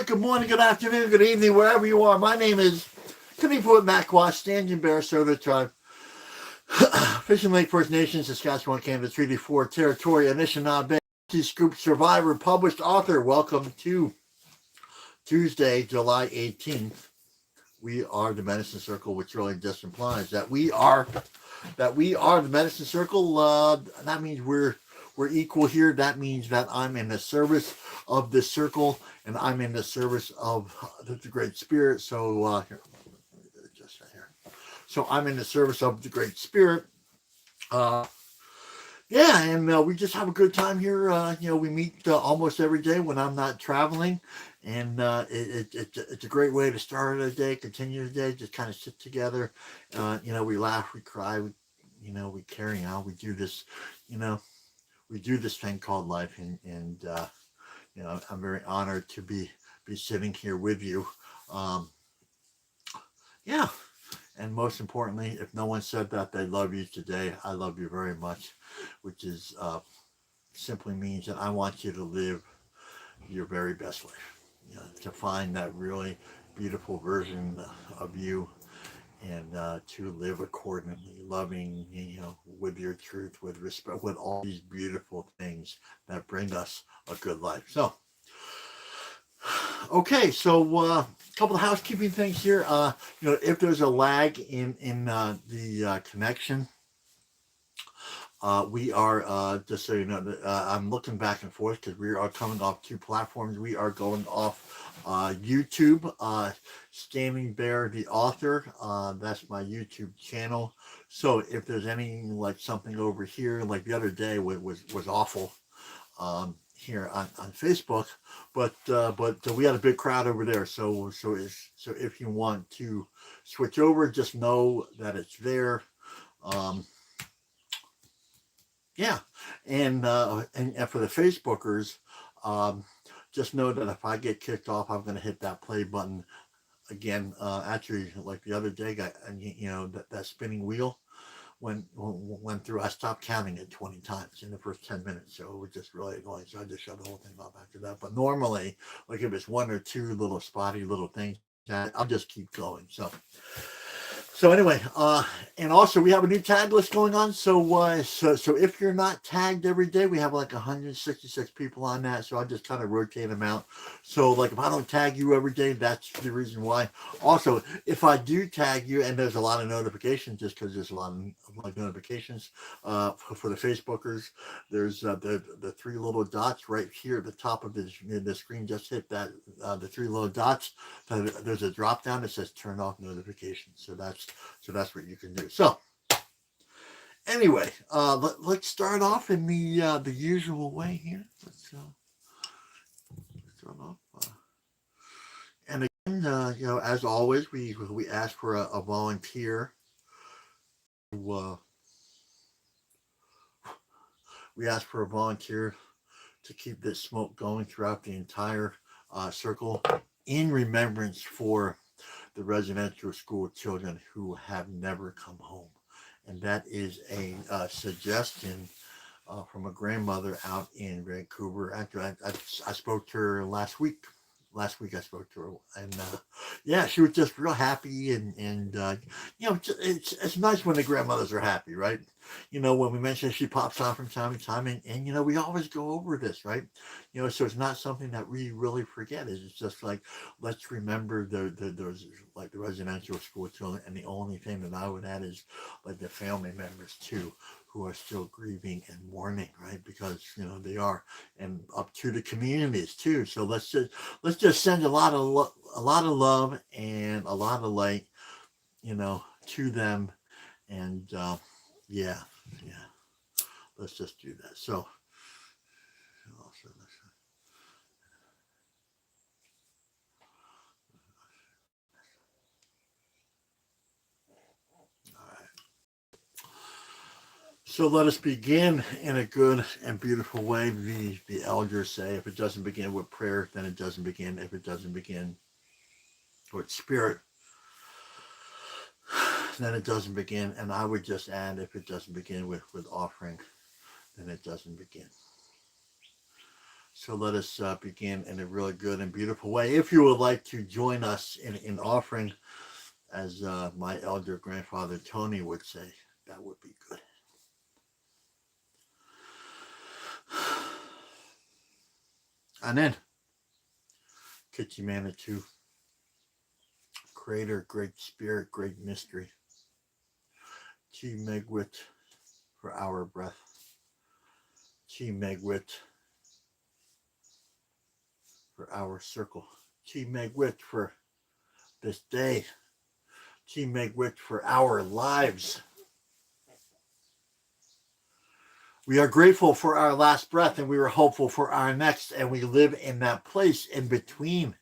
good morning, good afternoon, good evening, wherever you are. My name is Timmy Port Macquash, Stanton Bear, Soda Tribe, Fishing Lake First Nations, Saskatchewan, Canada, Treaty 4, Territory, Anishinaabe, Scoop Survivor, published author. Welcome to Tuesday, July 18th. We are the Medicine Circle, which really just implies that we are the Medicine Circle. That means we're equal here. That means that I'm in the service of this circle, and I'm in the service of the Great Spirit. So here, just right here. So I'm in the service of the Great Spirit. Yeah, and we just have a good time here. We meet almost every day when I'm not traveling, and it's a great way to start a day, continue the day, just kind of sit together. We laugh, we cry, we carry on. We do this, you know, we do this thing called life, and I'm very honored to be sitting here with you. Um, yeah, and most importantly, if no one said that they love you today, I love you very much, which is simply means that I want you to live your very best life. To find that really beautiful version of you, and to live accordingly, loving, with your truth, with respect, with all these beautiful things that bring us a good life. So, okay, so a couple of housekeeping things here. If there's a lag in the connection, we are, just so you know, I'm looking back and forth because we are coming off two platforms. We are going off YouTube, Standing Bear, the author. That's my YouTube channel. So if there's any, like something over here, like the other day was awful here on Facebook, but we had a big crowd over there. So if you want to switch over, just know that it's there. Yeah, and for the Facebookers, um, just know that if I get kicked off, I'm going to hit that play button again. Actually, like the other day, and that spinning wheel went through. I stopped counting it 20 times in the first 10 minutes, so it was just really annoying. So I just shut the whole thing off after that. But normally, like if it's one or two little spotty little things, I'll just keep going. So anyway, and also we have a new tag list going on. So if you're not tagged every day, we have like 166 people on that. So I just kind of rotate them out. So like if I don't tag you every day, that's the reason why. Also, if I do tag you, and there's a lot of notifications, just because there's a lot of like notifications for the Facebookers. There's the three little dots right here at the top of the screen. Just hit that the three little dots. There's a drop down that says turn off notifications. So that's what you can do. So anyway, let's start off in the usual way here. Let's start off. And again, as always, we ask for a volunteer. To, we ask for a volunteer to keep this smoke going throughout the entire circle, in remembrance for the residential school children who have never come home. And that is a suggestion from a grandmother out in Vancouver. Actually, I spoke to her last week. Last week I spoke to her, and yeah, she was just real happy, and it's nice when the grandmothers are happy, right? When we mention she pops on from time to time, and we always go over this, right? So it's not something that we really forget. It's just like, let's remember those, like the residential school children, and the only thing that I would add is like the family members too, who are still grieving and mourning, right? Because they are, and up to the communities too. So let's just send a lot of love and a lot of light, to them, and yeah, yeah. Let's just do that. So also, all right. So let us begin in a good and beautiful way. The elders say, if it doesn't begin with prayer, then it doesn't begin. If it doesn't begin with spirit, then it doesn't begin. And I would just add, if it doesn't begin with offering, then it doesn't begin. So let us begin in a really good and beautiful way. If you would like to join us in offering, as my elder grandfather Tony would say, that would be good. And then, Kitchi Manitou, Creator, Great Spirit, Great Mystery, Chi Megwit for our breath, Chi Megwit for our circle, Chi Megwit for this day, Chi Megwit for our lives. We are grateful for our last breath, and we are hopeful for our next, and we live in that place in between.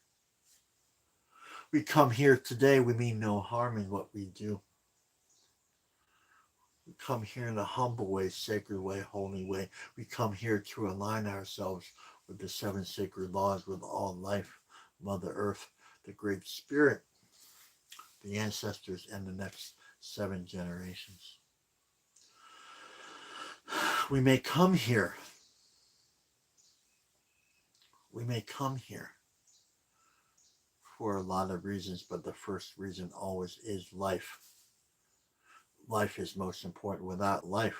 We come here today, we mean no harm in what we do. We come here in a humble way, sacred way, holy way. We come here to align ourselves with the 7 sacred laws, with all life, Mother Earth, the Great Spirit, the ancestors, and the next 7 generations. We may come here. We may come here for a lot of reasons, but the first reason always is life. Life is most important. Without life,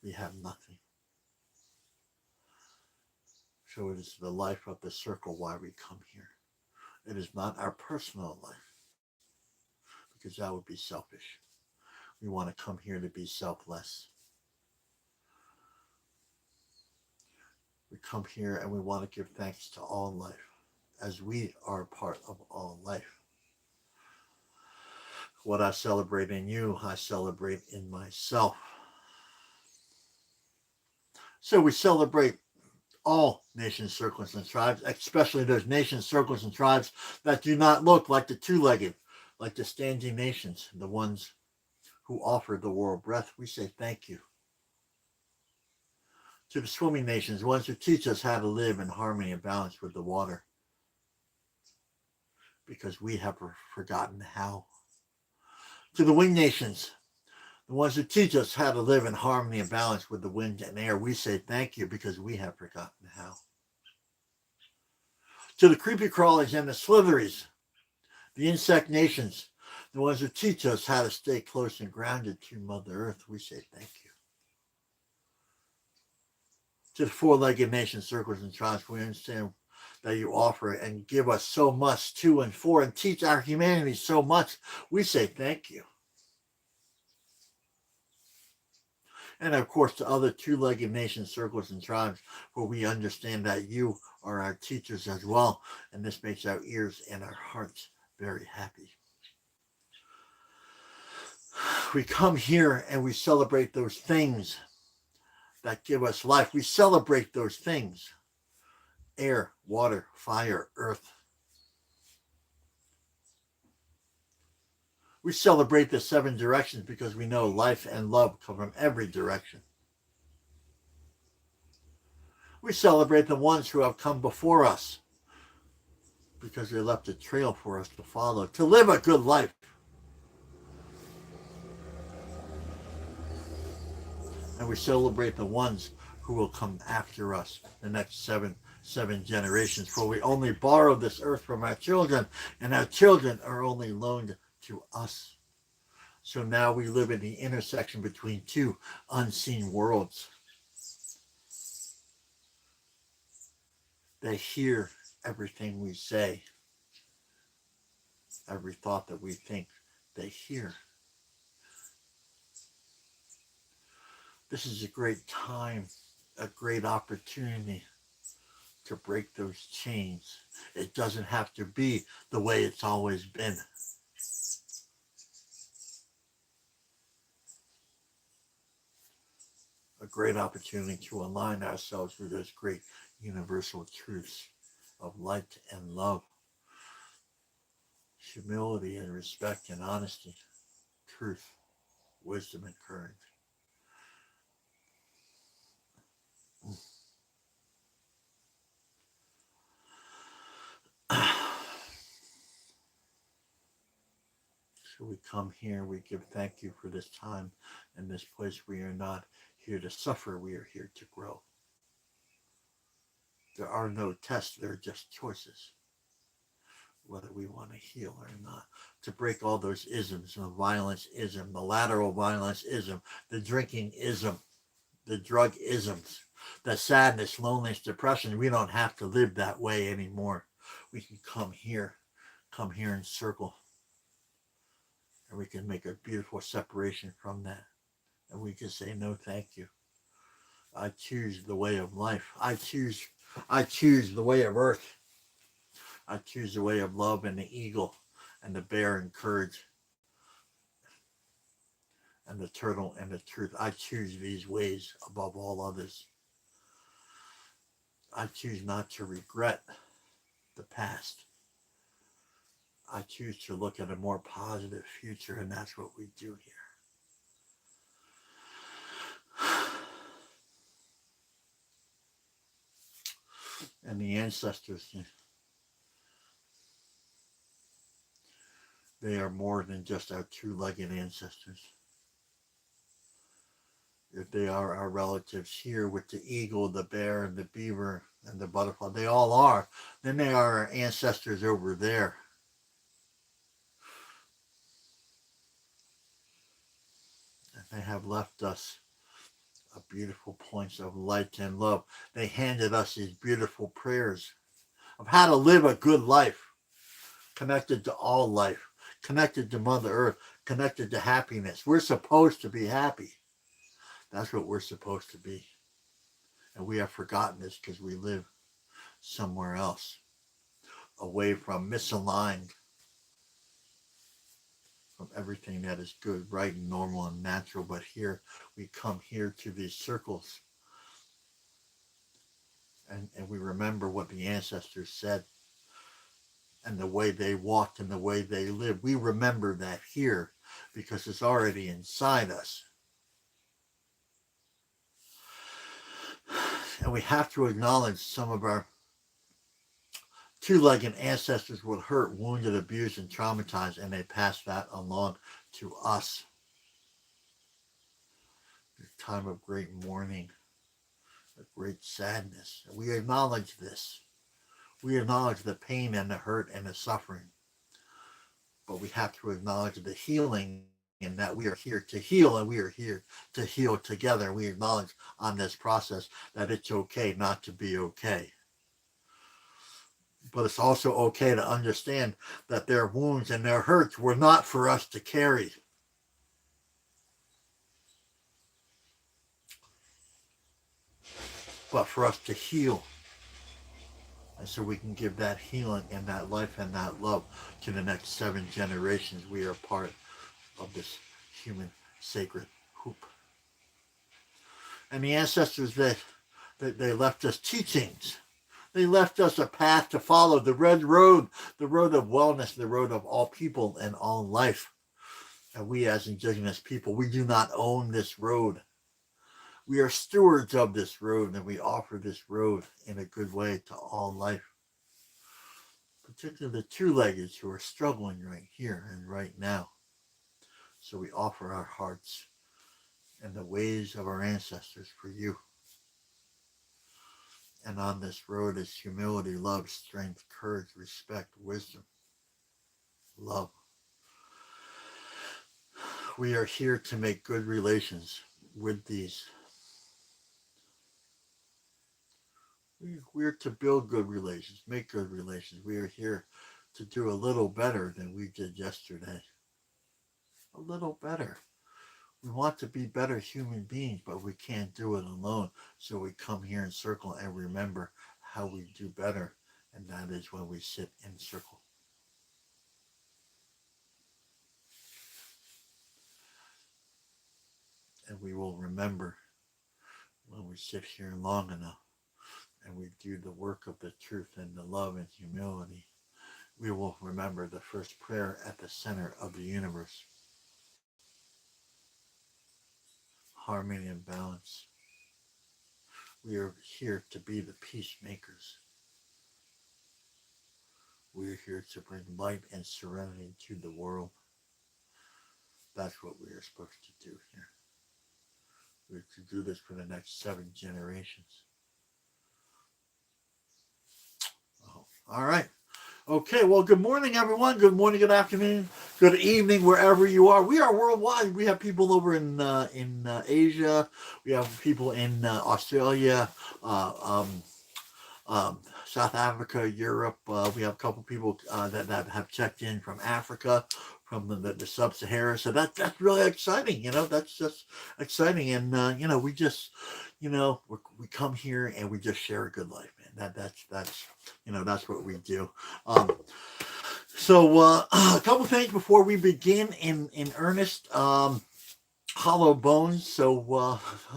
we have nothing. So it is the life of the circle why we come here. It is not our personal life, because that would be selfish. We want to come here to be selfless. We come here and we want to give thanks to all life, as we are a part of all life. What I celebrate in you, I celebrate in myself. So we celebrate all nations, circles, and tribes, especially those nations, circles, and tribes that do not look like the two-legged, like the standing nations, the ones who offer the world breath. We say thank you. To the swimming nations, the ones who teach us how to live in harmony and balance with the water, because we have forgotten how. To the winged nations, the ones who teach us how to live in harmony and balance with the wind and air, we say thank you, because we have forgotten how. To the creepy crawlies and the slitheries, the insect nations, the ones who teach us how to stay close and grounded to Mother Earth, we say thank you. To the 4-legged nations, circles, and tribes, we understand that you offer and give us so much to and for, and teach our humanity so much. We say thank you. And of course, to other 2-legged nations, circles, and tribes, where we understand that you are our teachers as well, and this makes our ears and our hearts very happy. We come here and we celebrate those things that give us life. We celebrate those things: air, water, fire, earth. We celebrate the 7 directions because we know life and love come from every direction. We celebrate the ones who have come before us because they left a trail for us to follow, to live a good life. And we celebrate the ones who will come after us, the next seven generations. For we only borrow this earth from our children, and our children are only loaned to us. So now we live in the intersection between 2 unseen worlds. They hear everything we say, every thought that we think, they hear. This is a great time, a great opportunity to break those chains. It doesn't have to be the way it's always been. A great opportunity to align ourselves with those great universal truths of light and love, humility and respect and honesty, truth, wisdom and courage. So we come here, we give thank you for this time and this place. We are not here to suffer, we are here to grow. There are no tests, there are just choices, whether we want to heal or not. To break all those isms, the violence ism, the lateral violence ism, the drinking ism, the drug isms, the sadness, loneliness, depression. We don't have to live that way anymore. We can come here in circle, and we can make a beautiful separation from that. And we can say, no, thank you. I choose the way of life. I choose the way of earth. I choose the way of love and the eagle and the bear and courage and the turtle and the truth. I choose these ways above all others. I choose not to regret the past. I choose to look at a more positive future, and that's what we do here. And the ancestors, they are more than just our two-legged ancestors. They are our relatives here with the eagle, the bear, and the beaver, and the butterfly. They all are. Then they are our ancestors over there. And they have left us a beautiful points of light and love. They handed us these beautiful prayers of how to live a good life, connected to all life, connected to Mother Earth, connected to happiness. We're supposed to be happy. That's what we're supposed to be. And we have forgotten this because we live somewhere else, away from, misaligned from everything that is good, right, and normal and natural. But here, we come here to these circles, and we remember what the ancestors said and the way they walked and the way they lived. We remember that here because it's already inside us. And we have to acknowledge some of our two-legged ancestors were hurt, wounded, abused, and traumatized, and they passed that along to us. A time of great mourning, a great sadness. We acknowledge this. We acknowledge the pain and the hurt and the suffering. But we have to acknowledge the healing, and that we are here to heal, and we are here to heal together. We acknowledge on this process that it's okay not to be okay. But it's also okay to understand that their wounds and their hurts were not for us to carry. But for us to heal. And so we can give that healing and that life and that love to the next 7 generations. We are part of this human sacred hoop. And the ancestors, they left us teachings. They left us a path to follow, the red road, the road of wellness, the road of all people and all life. And we as indigenous people, we do not own this road. We are stewards of this road, and we offer this road in a good way to all life. Particularly the two-leggeds who are struggling right here and right now. So we offer our hearts and the ways of our ancestors for you. And on this road is humility, love, strength, courage, respect, wisdom, love. We are here to make good relations with these. We are to build good relations, make good relations. We are here to do a little better than we did yesterday. A little better. We want to be better human beings, but we can't do it alone. So we come here in circle and remember how we do better. And that is when we sit in circle. And we will remember when we sit here long enough and we do the work of the truth and the love and humility, we will remember the first prayer at the center of the universe. Harmony and balance. We are here to be the peacemakers. We are here to bring light and serenity to the world. That's what we are supposed to do here. We're to do this for the next 7 generations. All right. Okay, well, good morning, everyone. Good morning, good afternoon, good evening, wherever you are. We are worldwide. We have people over in Asia. We have people in Australia, uh, um, South Africa, Europe. We have a couple people that have checked in from Africa, from the sub-Sahara. So that's really exciting. That's just exciting. And we just, we come here and we just share a good life, man. That's what we do. Um, so a couple things before we begin in earnest. Hollow Bones. So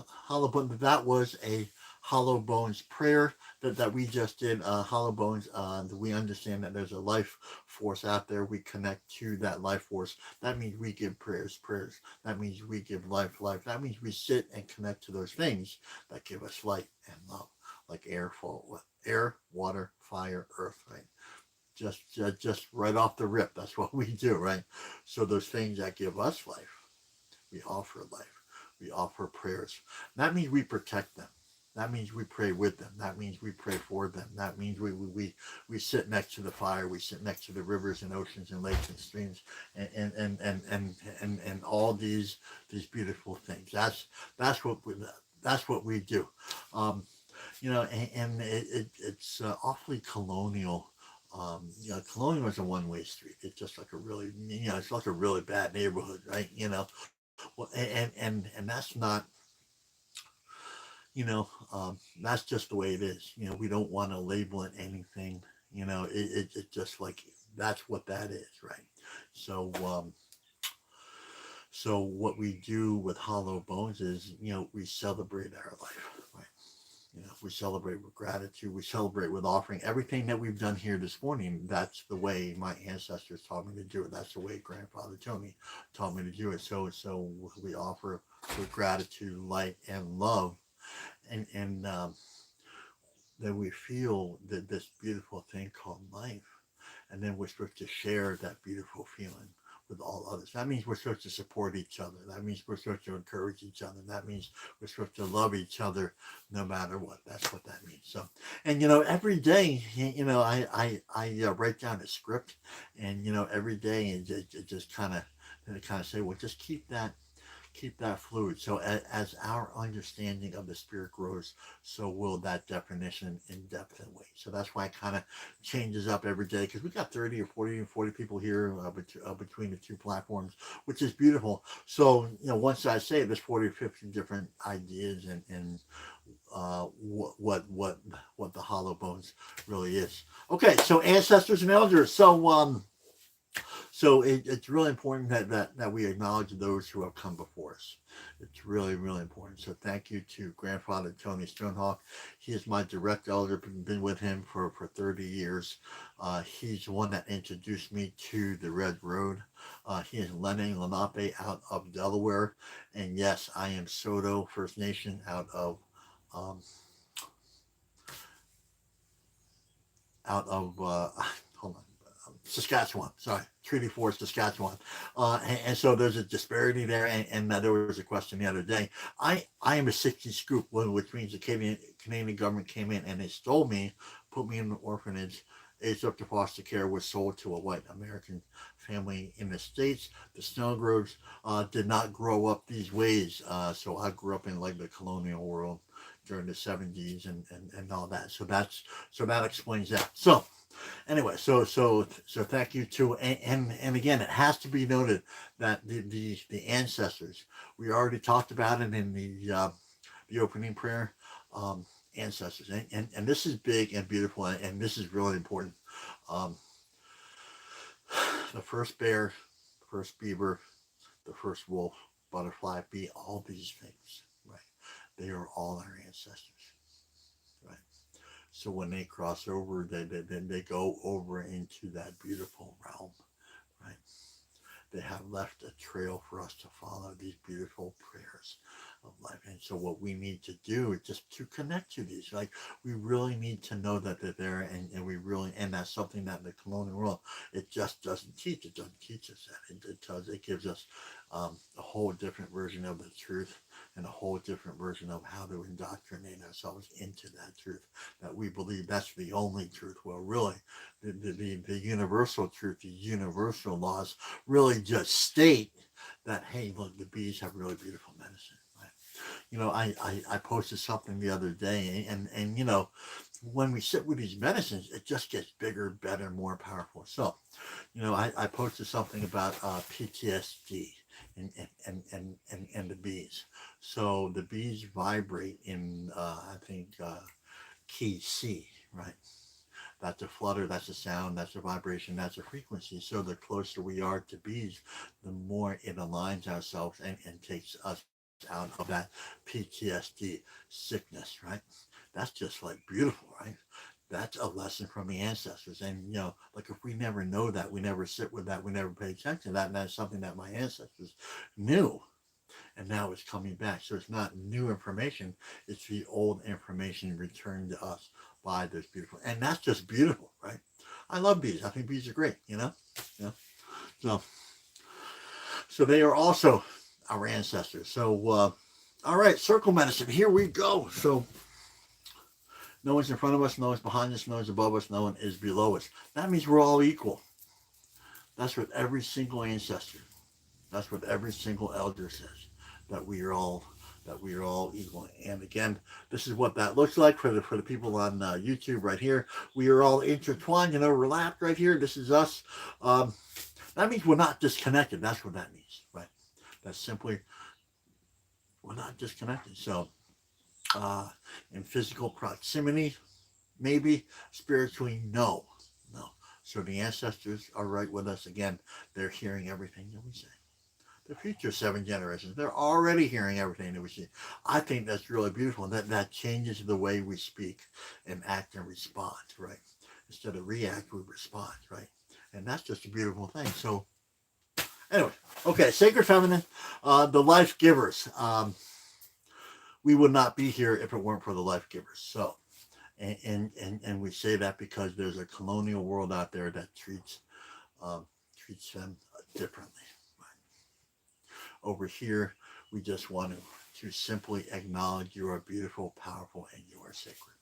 Hollow Bones. That was a Hollow Bones prayer that we just did. Hollow Bones. We understand that there's a life force out there. We connect to that life force. That means we give prayers. That means we give life. That means we sit and connect to those things that give us light and love, like air, water, fire, earth. Right. Just right off the rip. That's what we do. Right. So those things that give us life, we offer life. We offer prayers. That means we protect them. That means we pray with them. That means we pray for them. That means we sit next to the fire. We sit next to the rivers and oceans and lakes and streams and all these beautiful things. That's what we do. Um, and it's awfully colonial. Colonial is a one-way street. It's just like a really, it's like a really bad neighborhood, right? Well, and that's not, that's just the way it is. We don't want to label it anything. It just like that's what that is, right? So, so what we do with Hollow Bones is, we celebrate our life, right? We celebrate with gratitude. We celebrate with offering everything that we've done here this morning. That's the way my ancestors taught me to do it. That's the way Grandfather Tony taught me to do it. So we offer with gratitude, light, and love, and then we feel that this beautiful thing called life, and then we're supposed to share that beautiful feeling with all others. That means we're supposed to support each other. That means we're supposed to encourage each other. That means we're supposed to love each other no matter what. That's what that means. So, and every day, I write down a script, and every day, and just kind of say, well, just keep that fluid. So as our understanding of the spirit grows, so will that definition in depth and weight. So that's why it kind of changes up every day, because we got 30 or 40 people here between the two platforms, which is beautiful. So once I say it, there's 40 or 50 different ideas and what the Hollow Bones really is. Okay, so ancestors and elders. So it's really important that we acknowledge those who have come before us. It's really, really important. So thank you to Grandfather Tony Stonehawk. He is my direct elder. Been with him for 30 years. He's the one that introduced me to the Red Road. He is Lenni Lenape out of Delaware. And yes, I am Soto First Nation um, out of hold on, Saskatchewan. Sorry, Treaty Forest, Saskatchewan. And so there's a disparity there. And there was a question the other day. I am a 60 scoop, which means the Canadian government came in and they stole me, put me in an orphanage, aged up to foster care, was sold to a white American family in the States. The Snellgroves did not grow up these ways. So I grew up in like the colonial world during the 70s and all that. So that explains that. So anyway, so thank you too, and again, it has to be noted that the ancestors, we already talked about it in the opening prayer, um, ancestors, and this is big and beautiful, and this is really important. Um, the first bear, the first beaver, the first wolf, butterfly, bee, all these things, right? They are all our ancestors, right? So when they cross over, they go over into that beautiful realm, right? They have left a trail for us to follow, these beautiful prayers of life. And so what we need to do is just to connect to these. Like we really need to know that they're there, and we really, and that's something that the colonial world, it just doesn't teach. It doesn't teach us that. It gives us a whole different version of the truth and a whole different version of how to indoctrinate ourselves into that truth, that we believe that's the only truth. Well, really, the universal truth, the universal laws really just state that, hey, look, the bees have really beautiful medicine. Right? I posted something the other day, and when we sit with these medicines, it just gets bigger, better, more powerful. So, I posted something about PTSD and the bees. So the bees vibrate in, I think, key C, right? That's a flutter, that's a sound, that's a vibration, that's a frequency. So the closer we are to bees, the more it aligns ourselves and takes us out of that PTSD sickness, right? That's just like beautiful, right? That's a lesson from the ancestors. And, like if we never know that, we never sit with that, we never pay attention to that, and that's something that my ancestors knew. And now it's coming back. So it's not new information, it's the old information returned to us by this beautiful. And that's just beautiful, right? I love bees. I think bees are great, Yeah. So, so they are also our ancestors. So, all right, circle medicine. Here we go. So, no one's in front of us, no one's behind us, no one's above us, no one is below us. That means we're all equal. That's what every single ancestor, that's what every single elder says, that we are all equal. And again, this is what that looks like for the people on YouTube right here. We are all intertwined, overlapped right here. This is us. That means we're not disconnected. That's what that means, right? That's simply, we're not disconnected. So, in physical proximity, maybe. Spiritually, no. No. So the ancestors are right with us. Again, they're hearing everything that we say. The future 7 generations, they're already hearing everything that we say. I think that's really beautiful. That changes the way we speak and act and respond, right? Instead of react, we respond, right? And that's just a beautiful thing. So anyway, okay, Sacred Feminine, the life givers. We would not be here if it weren't for the life givers. So, and we say that because there's a colonial world out there that treats them differently. Right? Over here, we just want to simply acknowledge you are beautiful, powerful, and you are sacred.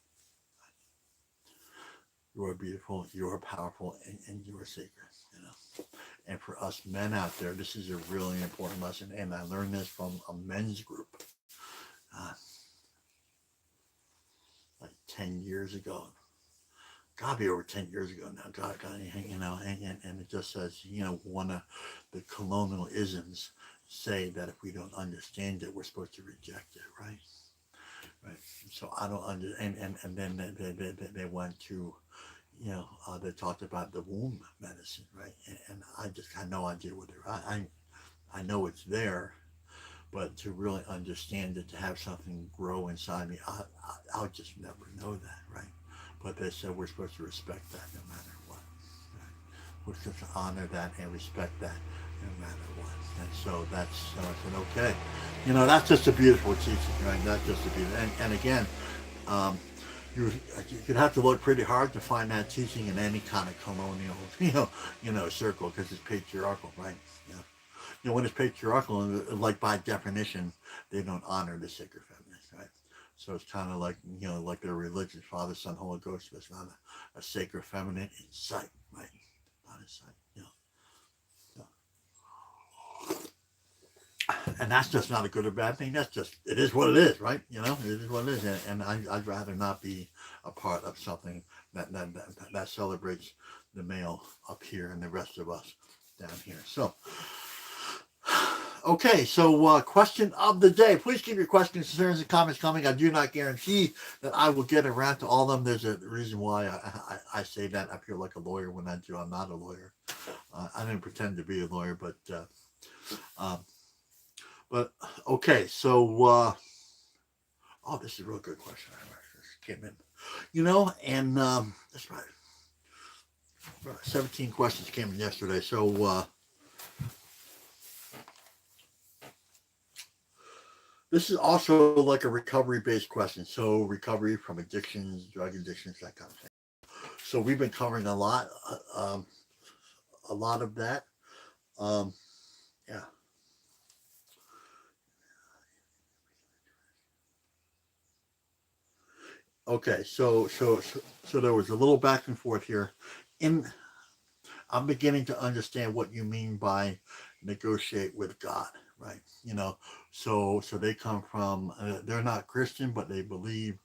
You are beautiful, you are powerful, and you are sacred. And for us men out there, this is a really important lesson. And I learned this from a men's group like 10 years ago. Gotta be over 10 years ago now. And it just says, one of the colonial isms say that if we don't understand it, we're supposed to reject it, right? Right. So I don't understand. And then they went to, they talked about the womb medicine, right? And I just had no idea what I know it's there, but to really understand it, to have something grow inside me, I'll just never know that, right? But they said we're supposed to respect that no matter what. Right? We're supposed to honor that and respect that no matter what. And so I said, okay, that's just a beautiful teaching, right? That's just a beautiful, and again, um, you'd have to look pretty hard to find that teaching in any kind of colonial, circle, because it's patriarchal, right? When it's patriarchal, like by definition, they don't honor the sacred feminine, right? So it's kind of like, like their religion, Father, Son, Holy Ghost. There's not a sacred feminine in sight, right? Not in sight, And that's just not a good or bad thing. That's just, it is what it is, right? It is what it is. And I'd rather not be a part of something that celebrates the male up here and the rest of us down here. So, okay, so question of the day. Please keep your questions, concerns, and comments coming. I do not guarantee that I will get around to all of them. There's a reason why I say that. I feel like a lawyer when I do. I'm not a lawyer. I didn't pretend to be a lawyer, but okay, so this is a real good question. I just came in, and that's right. 17 questions came in yesterday, so this is also like a recovery-based question. So recovery from addictions, drug addictions, that kind of thing. So we've been covering a lot of that. Yeah. Okay, so there was a little back and forth here. In I'm beginning to understand what you mean by negotiate with God, right? So they come from they're not Christian, but they believe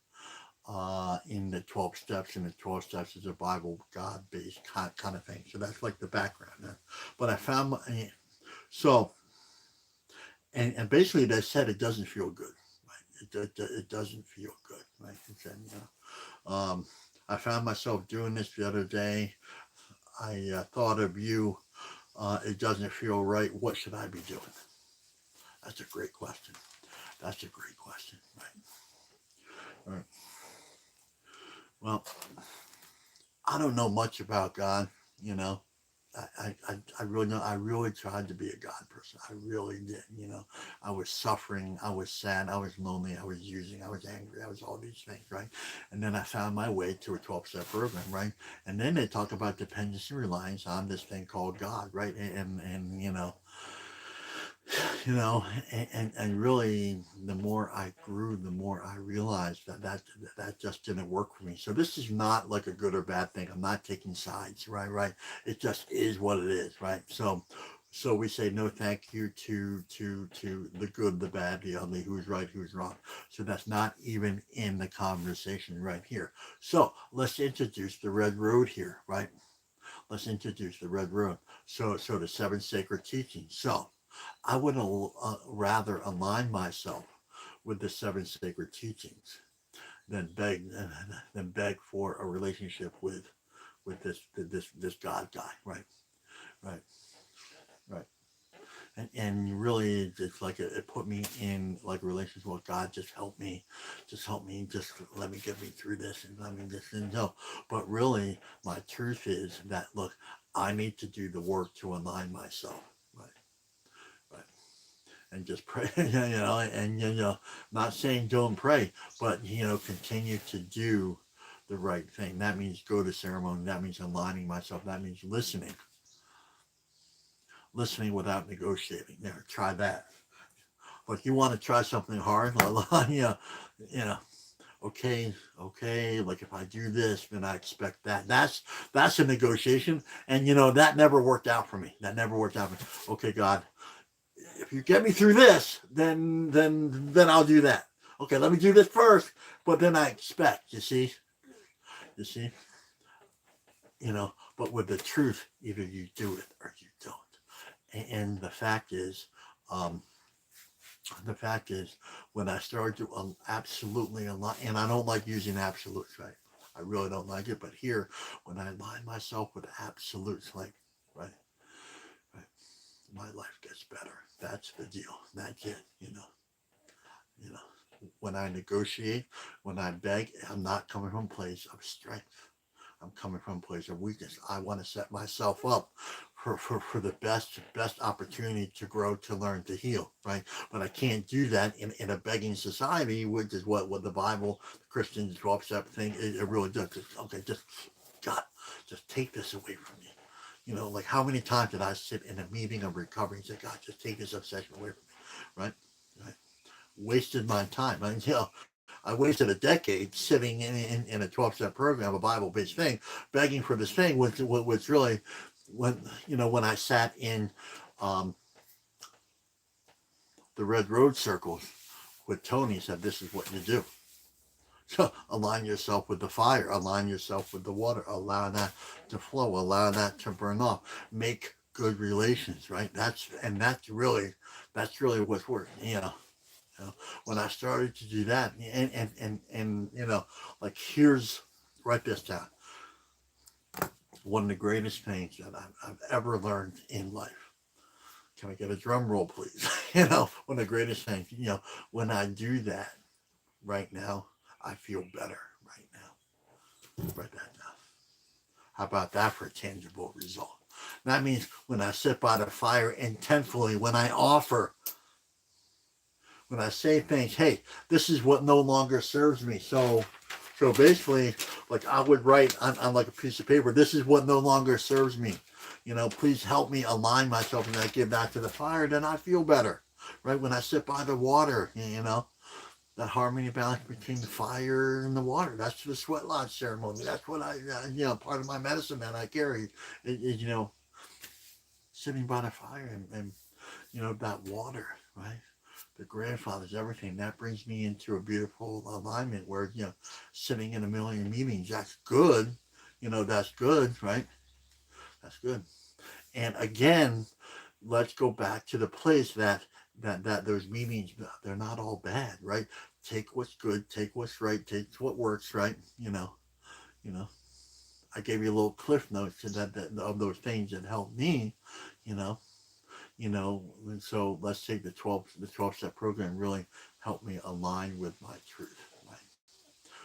in the 12 steps, and the 12 steps is a Bible God based kind of thing. So that's like the background. But I found so and basically they said it doesn't feel good, right? It doesn't feel good, right? It said, I found myself doing this the other day. I thought of you. It doesn't feel right. What should I be doing? That's a great question. That's a great question, right? Right. Well, I don't know much about God, you know. I really know. I really tried to be a God person. I really did. I was suffering. I was sad. I was lonely. I was using. I was angry. I was all these things, right? And then I found my way to a 12-step program, right? And then they talk about dependence and reliance on this thing called God, right? And you know and really the more I grew, the more I realized that just didn't work for me. So this is not like a good or bad thing. I'm not taking sides, right. It just is what it is, right? So we say no thank you to the good, the bad, the ugly, who's right, who's wrong. So that's not even in the conversation right here. So let's introduce the red road here, right? Let's introduce the red road. So the seven sacred teachings. So I would rather align myself with the seven sacred teachings than beg for a relationship with this God guy, right? Right, right. And really, it's like it put me in like a relationship with God. Just help me, just let me get me through this, and let me just and no. But really, my truth is that look, I need to do the work to align myself, right, right, and just pray, and not saying don't pray, but continue to do the right thing. That means go to ceremony. That means aligning myself. That means listening without negotiating. There, try that. But you want to try something hard, you know, okay, like if I do this, then I expect that. That's a negotiation, and that never worked out for me. That never worked out for me. Okay, God, if you get me through this, then I'll do that. Okay, let me do this first, but then I expect. You see, But with the truth, either you do it or you don't. And um, the fact is, when I started to absolutely align, and I don't like using absolutes, right? I really don't like it. But here, when I align myself with absolutes, like, right, right, my life gets better. That's the deal. That's it. You know. When I negotiate, when I beg, I'm not coming from a place of strength. I'm coming from a place of weakness. I want to set myself up for the best opportunity to grow, to learn, to heal, right? But I can't do that in a begging society, which is what the Bible, the Christian 12-step thing, it really does. Okay, God, just take this away from me. Like how many times did I sit in a meeting of recovery and say, God, just take this obsession away from me, right? Right? Wasted my time. I wasted a decade sitting in a 12-step program, a Bible-based thing, begging for this thing, which really, when I sat in um, the Red Road circles with Tony, said, this is what you do. So align yourself with the fire, align yourself with the water, allow that to flow, allow that to burn off, make good relations, right? That's really what's working, when I started to do that, and like write this down. One of the greatest things that I've ever learned in life. Can I get a drum roll, please? One of the greatest things. When I do that right now, I feel better right now. Write that down. How about that for a tangible result? That means when I sit by the fire intentfully, when I say things, hey, this is what no longer serves me. So basically, like I would write on like a piece of paper, this is what no longer serves me. Please help me align myself, and I give that to the fire, then I feel better. Right? When I sit by the water, that harmony balance between the fire and the water. That's the sweat lodge ceremony. That's what part of my medicine that I carry is, sitting by the fire and that water, right? The grandfathers, everything. That brings me into a beautiful alignment where, sitting in a million meetings, that's good. That's good, right? That's good. And again, let's go back to the place that those meetings, they're not all bad, right? Take what's good, take what's right, take what works, right? You know. I gave you a little cliff notes to that of those things that helped me, you know, and so let's take the 12 step program really helped me align with my truth, right?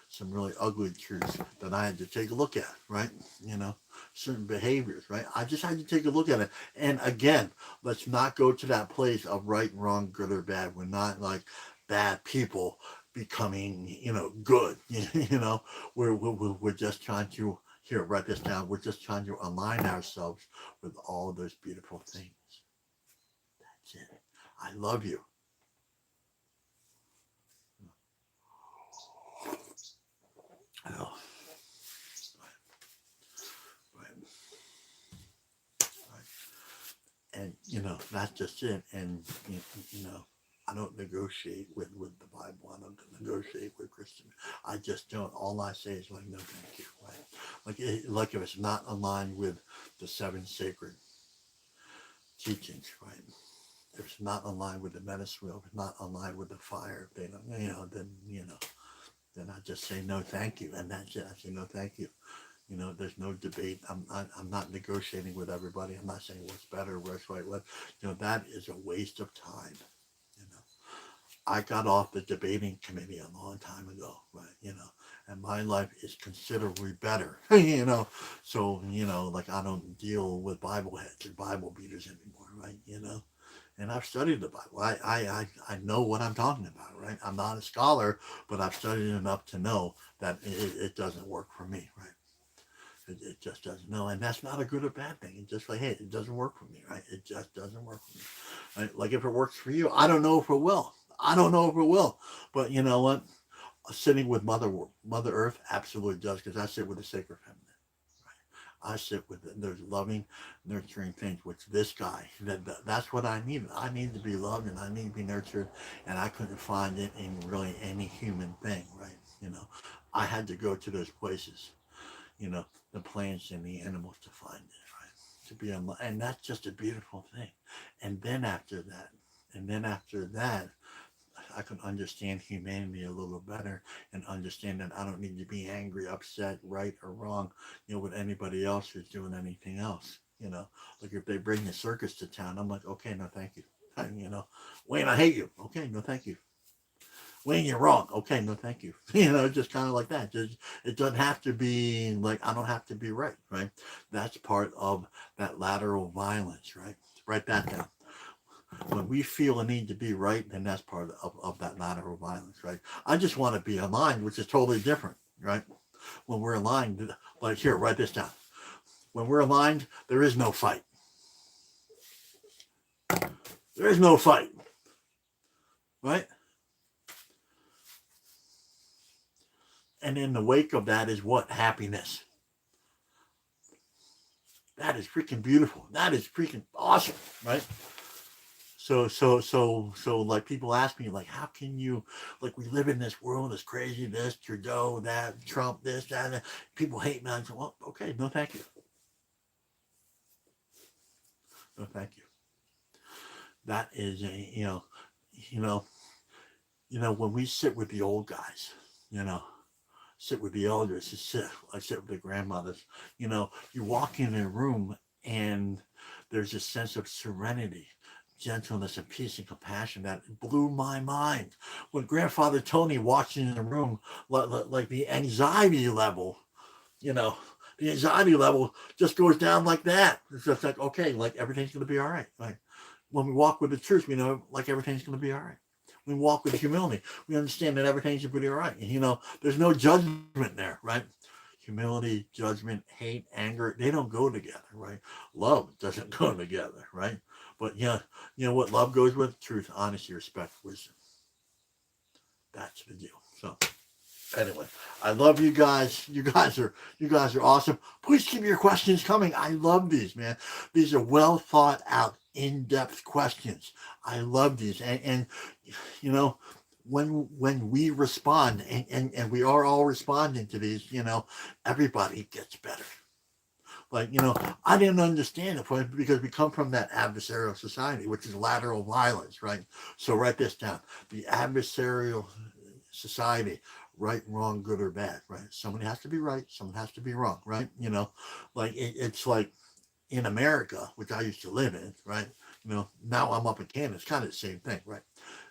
Some really ugly truths that I had to take a look at, right? Certain behaviors, right? I just had to take a look at it. And again, let's not go to that place of right and wrong, good or bad. We're not like bad people becoming, good. We're just trying to, here, write this down. We're just trying to align ourselves with all of those beautiful things. That's it. I love you. Oh, right, right. And that's just it. And you know I don't negotiate with the Bible. I don't negotiate with Christian. I just don't. All I say is like, no thank you, right? Like if it's not aligned with the seven sacred teachings, right? If it's not aligned with the medicine wheel, if it's not aligned with the fire, they don't, then I just say no thank you, and that's it. I say no thank you. There's no debate. I'm not negotiating with everybody. I'm not saying what's better, what's right. That is a waste of time. You know, I got off the debating committee a long time ago, right? And my life is considerably better. So like I don't deal with Bible heads or Bible beaters anymore, right? And I've studied the Bible. I know what I'm talking about, right? I'm not a scholar, but I've studied enough to know that it doesn't work for me, right? It just doesn't know, and that's not a good or bad thing. It's just like, hey, it doesn't work for me, right? It just doesn't work for me, right? Like if it works for you, I don't know if it will. I don't know if it will, but you know what? Sitting with Mother Earth absolutely does, because I sit with the sacred feminine. Right? I sit with those loving, nurturing things. Which this guy, that's what I needed. I need to be loved and I need to be nurtured, and I couldn't find it in really any human thing, right? I had to go to those places, the plants and the animals to find it, right? To be on, and that's just a beautiful thing. And then after that, and then after that, I can understand humanity a little better and understand that I don't need to be angry, upset, right or wrong, with anybody else who's doing anything else. Like if they bring the circus to town, I'm like, okay, no, thank you. Wayne, I hate you. Okay, no, thank you. Wayne, you're wrong. Okay, no, thank you. Just kind of like that. It doesn't have to be like I don't have to be right, right? That's part of that lateral violence, right? Write that down. When we feel a need to be right, then that's part of that lateral violence, right? I just want to be aligned, which is totally different, right? When we're aligned, like here, write this down. When we're aligned, there is no fight. There is no fight, right? And in the wake of that is what? Happiness. That is freaking beautiful. That is freaking awesome, right? So like people ask me like, how can you, like, we live in this world, this crazy, this Trudeau, that Trump, this, that. People hate me. I say, well, okay, no thank you. No thank you. That is a, you know when we sit with the old guys, you know sit with the elders, I sit with the grandmothers. You walk in a room and there's a sense of serenity, gentleness, and peace and compassion that blew my mind. When Grandfather Tony walks in the room, like the anxiety level, you know, the anxiety level just goes down like that. It's just like, okay, like everything's going to be all right. Like when we walk with the truth, we know like everything's going to be all right. We walk with humility. We understand that everything's going to be all right. And, there's no judgment there, right? Humility, judgment, hate, anger, they don't go together, right? Love doesn't go together, right? But yeah, you know what love goes with? Truth, honesty, respect, wisdom. That's the deal. So anyway, I love you guys. You guys are awesome. Please keep your questions coming. I love these, man. These are well thought out, in-depth questions. I love these. And you know, when we respond, and we are all responding to these, everybody gets better. Like, I didn't understand it because we come from that adversarial society, which is lateral violence, right? So write this down. The adversarial society, right, wrong, good or bad, right? Someone has to be right, someone has to be wrong, right? Like it's like in America, which I used to live in, right? Now I'm up in Canada, it's kind of the same thing, right?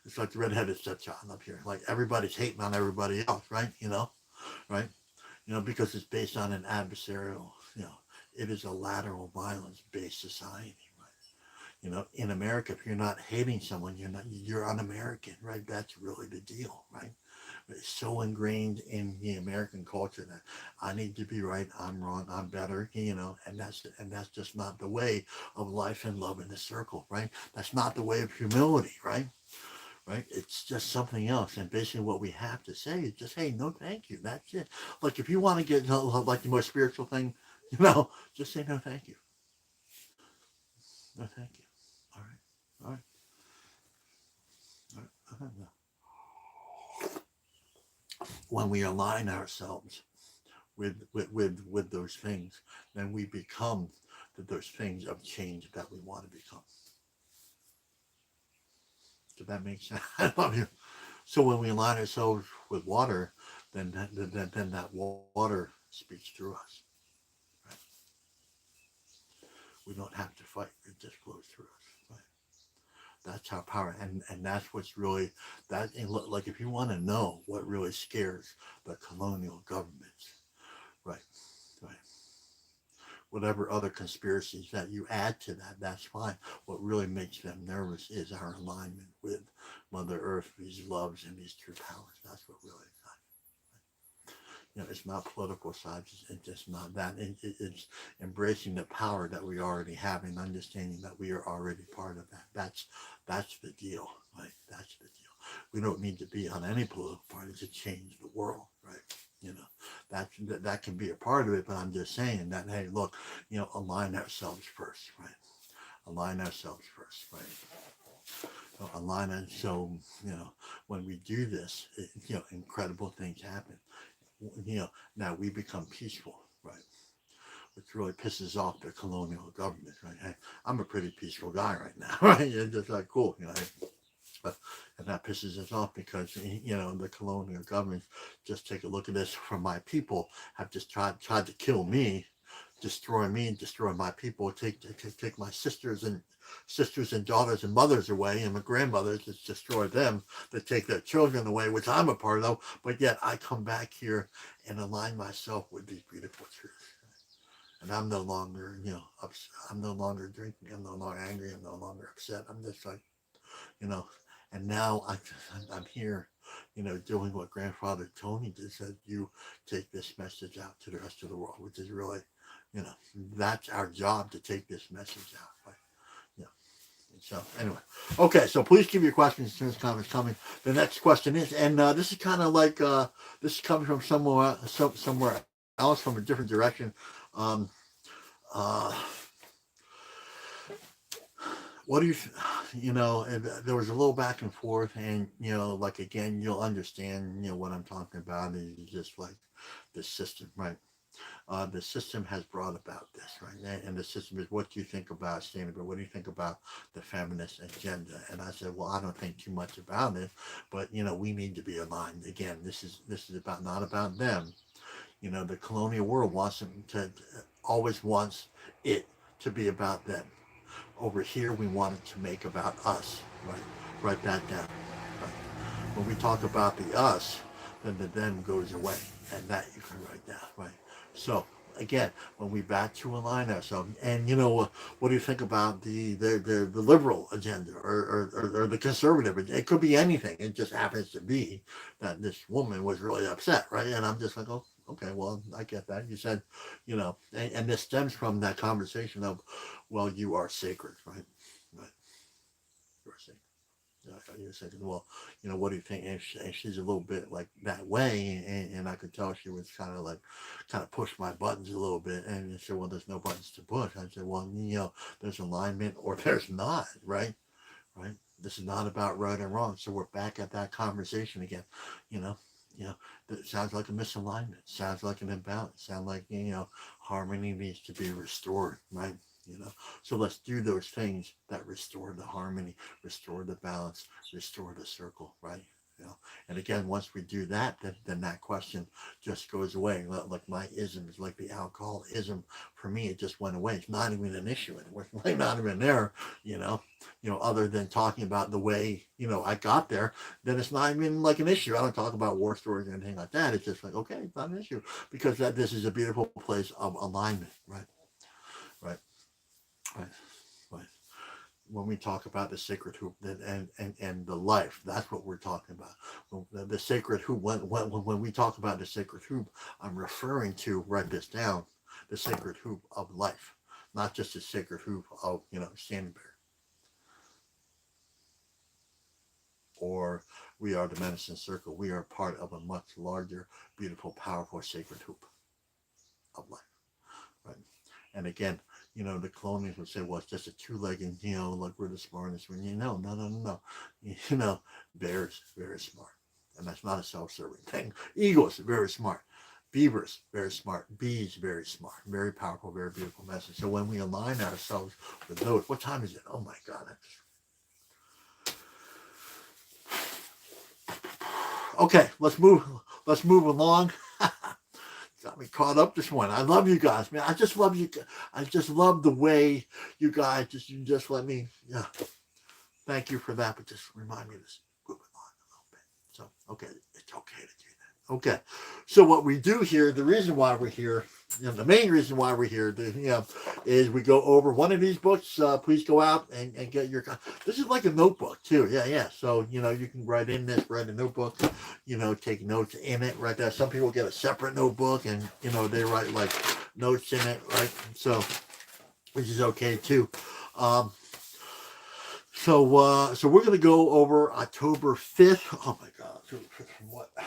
It's like the redheaded stepchild up here. Like everybody's hating on everybody else, right? Right? Because it's based on an adversarial, it is a lateral violence based society, right? In America, if you're not hating someone, you're un-American, right? That's really the deal, right? It's so ingrained in the American culture that I need to be right, I'm wrong, I'm better, and that's just not the way of life and love in the circle, right? That's not the way of humility, right? Right? It's just something else. And basically what we have to say is just, hey, no, thank you. That's it. Like if you want to get like the more spiritual thing, just say no, thank you. No, thank you. All right. All right. All right. When we align ourselves with those things, then we become those things of change that we want to become. Does that make sense? I love you. So when we align ourselves with water, then that water speaks through us. Right? We don't have to fight; it just flows through us. Right? That's our power, and that's what's really that. Like if you want to know what really scares the colonial governments, right? Right. Whatever other conspiracies that you add to that, that's fine. What really makes them nervous is our alignment with Mother Earth, these loves and these true powers. That's what really it's not political sides. It's just not that. It's embracing the power that we already have and understanding that we are already part of that. That's the deal. Right? That's the deal. We don't need to be on any political party to change the world. Right? That can be a part of it. But I'm just saying that, hey, look, align ourselves first. Right? Align ourselves first. Right? Align it so when we do this, incredible things happen. Now we become peaceful, right? Which really pisses off the colonial government, right? I'm a pretty peaceful guy right now, right? It's just like cool, and that pisses us off because the colonial government, just take a look at this, from my people have just tried to kill me, destroy me, and destroy my people, take my sisters and daughters and mothers away, and my grandmothers, just destroy them, to take their children away, which I'm a part of. But yet I come back here and align myself with these beautiful truths. And I'm no longer, I'm no longer drinking, I'm no longer angry, I'm no longer upset. I'm just like, you know, and now I'm here, doing what grandfather Tony did, said, you take this message out to the rest of the world, which is really, you know, that's our job, to take this message out. Right? Yeah. So anyway, okay. So please keep your questions as soon as comments coming. The next question is, and this is kind of like this is coming from somewhere else, from a different direction. Um, uh, what do and there was a little back and forth, and like, again, you'll understand what I'm talking about is just like the system, right? The system has brought about this, right? And the system is, what do you think about sustainability? What do you think about the feminist agenda? And I said, well, I don't think too much about it, but we need to be aligned. Again, this is about, not about them. The colonial world wants them to, always wants it to be about them. Over here, we want it to make about us, right? Write that down. Right? When we talk about the us, then the them goes away, and that you can write down, right? So again, when we back to align ourselves, and what do you think about the liberal agenda, or the conservative? It could be anything. It just happens to be that this woman was really upset, right? And I'm just like, oh, okay, well, I get that. You said, and this stems from that conversation of, well, you are sacred, right? Right. You are sacred. You said, well, what do you think? And she's a little bit like that way, and I could tell she was kind of push my buttons a little bit. And I said, well, there's no buttons to push. I said, well, there's alignment or there's not, right? Right. This is not about right and wrong. So we're back at that conversation again. You know, it sounds like a misalignment. Sounds like an imbalance. Sounds like harmony needs to be restored, right? So let's do those things that restore the harmony, restore the balance, restore the circle, right? And again, once we do that, then that question just goes away. Like my isms, like the alcoholism, for me, it just went away. It's not even an issue anymore. It's like not even there, other than talking about the way, I got there, then it's not even like an issue. I don't talk about war stories or anything like that. It's just like, okay, it's not an issue because this is a beautiful place of alignment, right? Right. Right. Right. When we talk about the sacred hoop and the life, that's what we're talking about. The sacred hoop, when we talk about the sacred hoop, I'm referring to, write this down, the sacred hoop of life, not just the sacred hoop of, Standing Bear. Or we are the medicine circle. We are part of a much larger, beautiful, powerful, sacred hoop of life. Right. And again, the colonials would say, well, it's just a two-legged, like we're the smartest. When no. Bears, very smart. And that's not a self-serving thing. Eagles, very smart. Beavers, very smart. Bees, very smart. Very powerful, very beautiful message. So when we align ourselves with those, what time is it? Oh my God. Okay, let's move along. Got me caught up this morning. I love you guys, man. I just love you. I just love the way you guys just let me. Yeah, thank you for that. But just remind me to move it on a little bit. So okay, it's okay to do that. Okay, so what we do here, the reason why we're here, the main reason why we're here, is we go over one of these books. Please go out and get your. This is like a notebook too. Yeah. So you can write in this, write a notebook. Take notes in it right there. Some people get a separate notebook and they write like notes in it, right? So which is okay too. So we're gonna go over October 5th. Oh my God, October 5th from what? I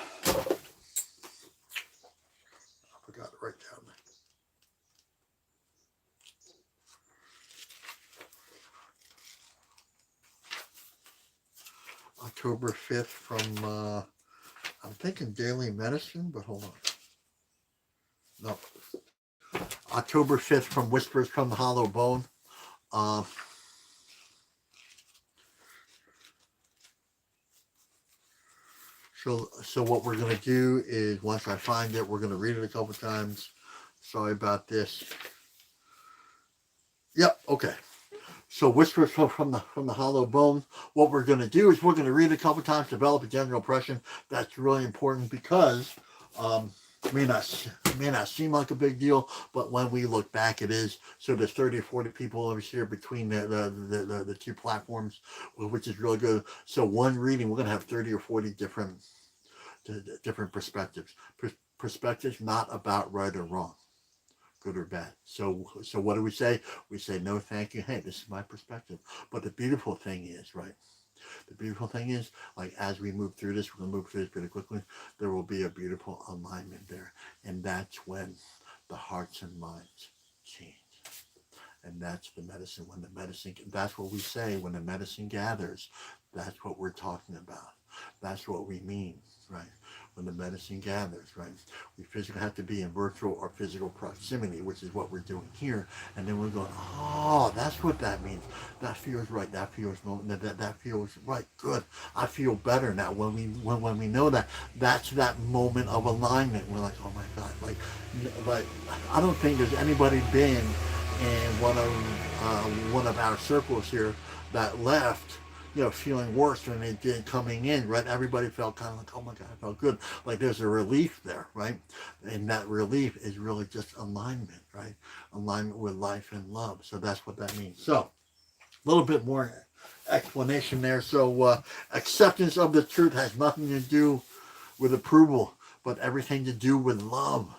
forgot to write down. October 5th from I'm thinking Daily Medicine, but hold on. No. October 5th from Whispers from the Hollow Bone. So what we're going to do is, once I find it, we're going to read it a couple times. Sorry about this. Yep, okay. So Whispers from the Hollow Bone. What we're going to do is we're going to read it a couple times, develop a general impression. That's really important because it may not seem like a big deal, but when we look back, it is. So there's 30 or 40 people over here between the two platforms, which is really good. So one reading, we're going to have 30 or 40 different perspectives. Perspectives not about right or wrong, good or bad. So what do we say? We say, no, thank you. Hey, this is my perspective. But the beautiful thing is, right? The beautiful thing is, like, as we move through this, we're going to move through this pretty quickly, there will be a beautiful alignment there. And that's when the hearts and minds change. And that's the medicine. When the medicine, that's what we say, when the medicine gathers, that's what we're talking about. That's what we mean, right? When the medicine gathers, right? We physically have to be in virtual or physical proximity, which is what we're doing here. And then we're going, oh, that's what that means. That feels right. That feels that feels right. Good. I feel better now. When we know that, that's that moment of alignment. We're like, oh my God, like I don't think there's anybody been in one of our circles here that left feeling worse than they did coming in, right? Everybody felt kind of like, oh my God, I felt good. Like there's a relief there, right? And that relief is really just alignment, right? Alignment with life and love. So that's what that means. So a little bit more explanation there. So acceptance of the truth has nothing to do with approval, but everything to do with love.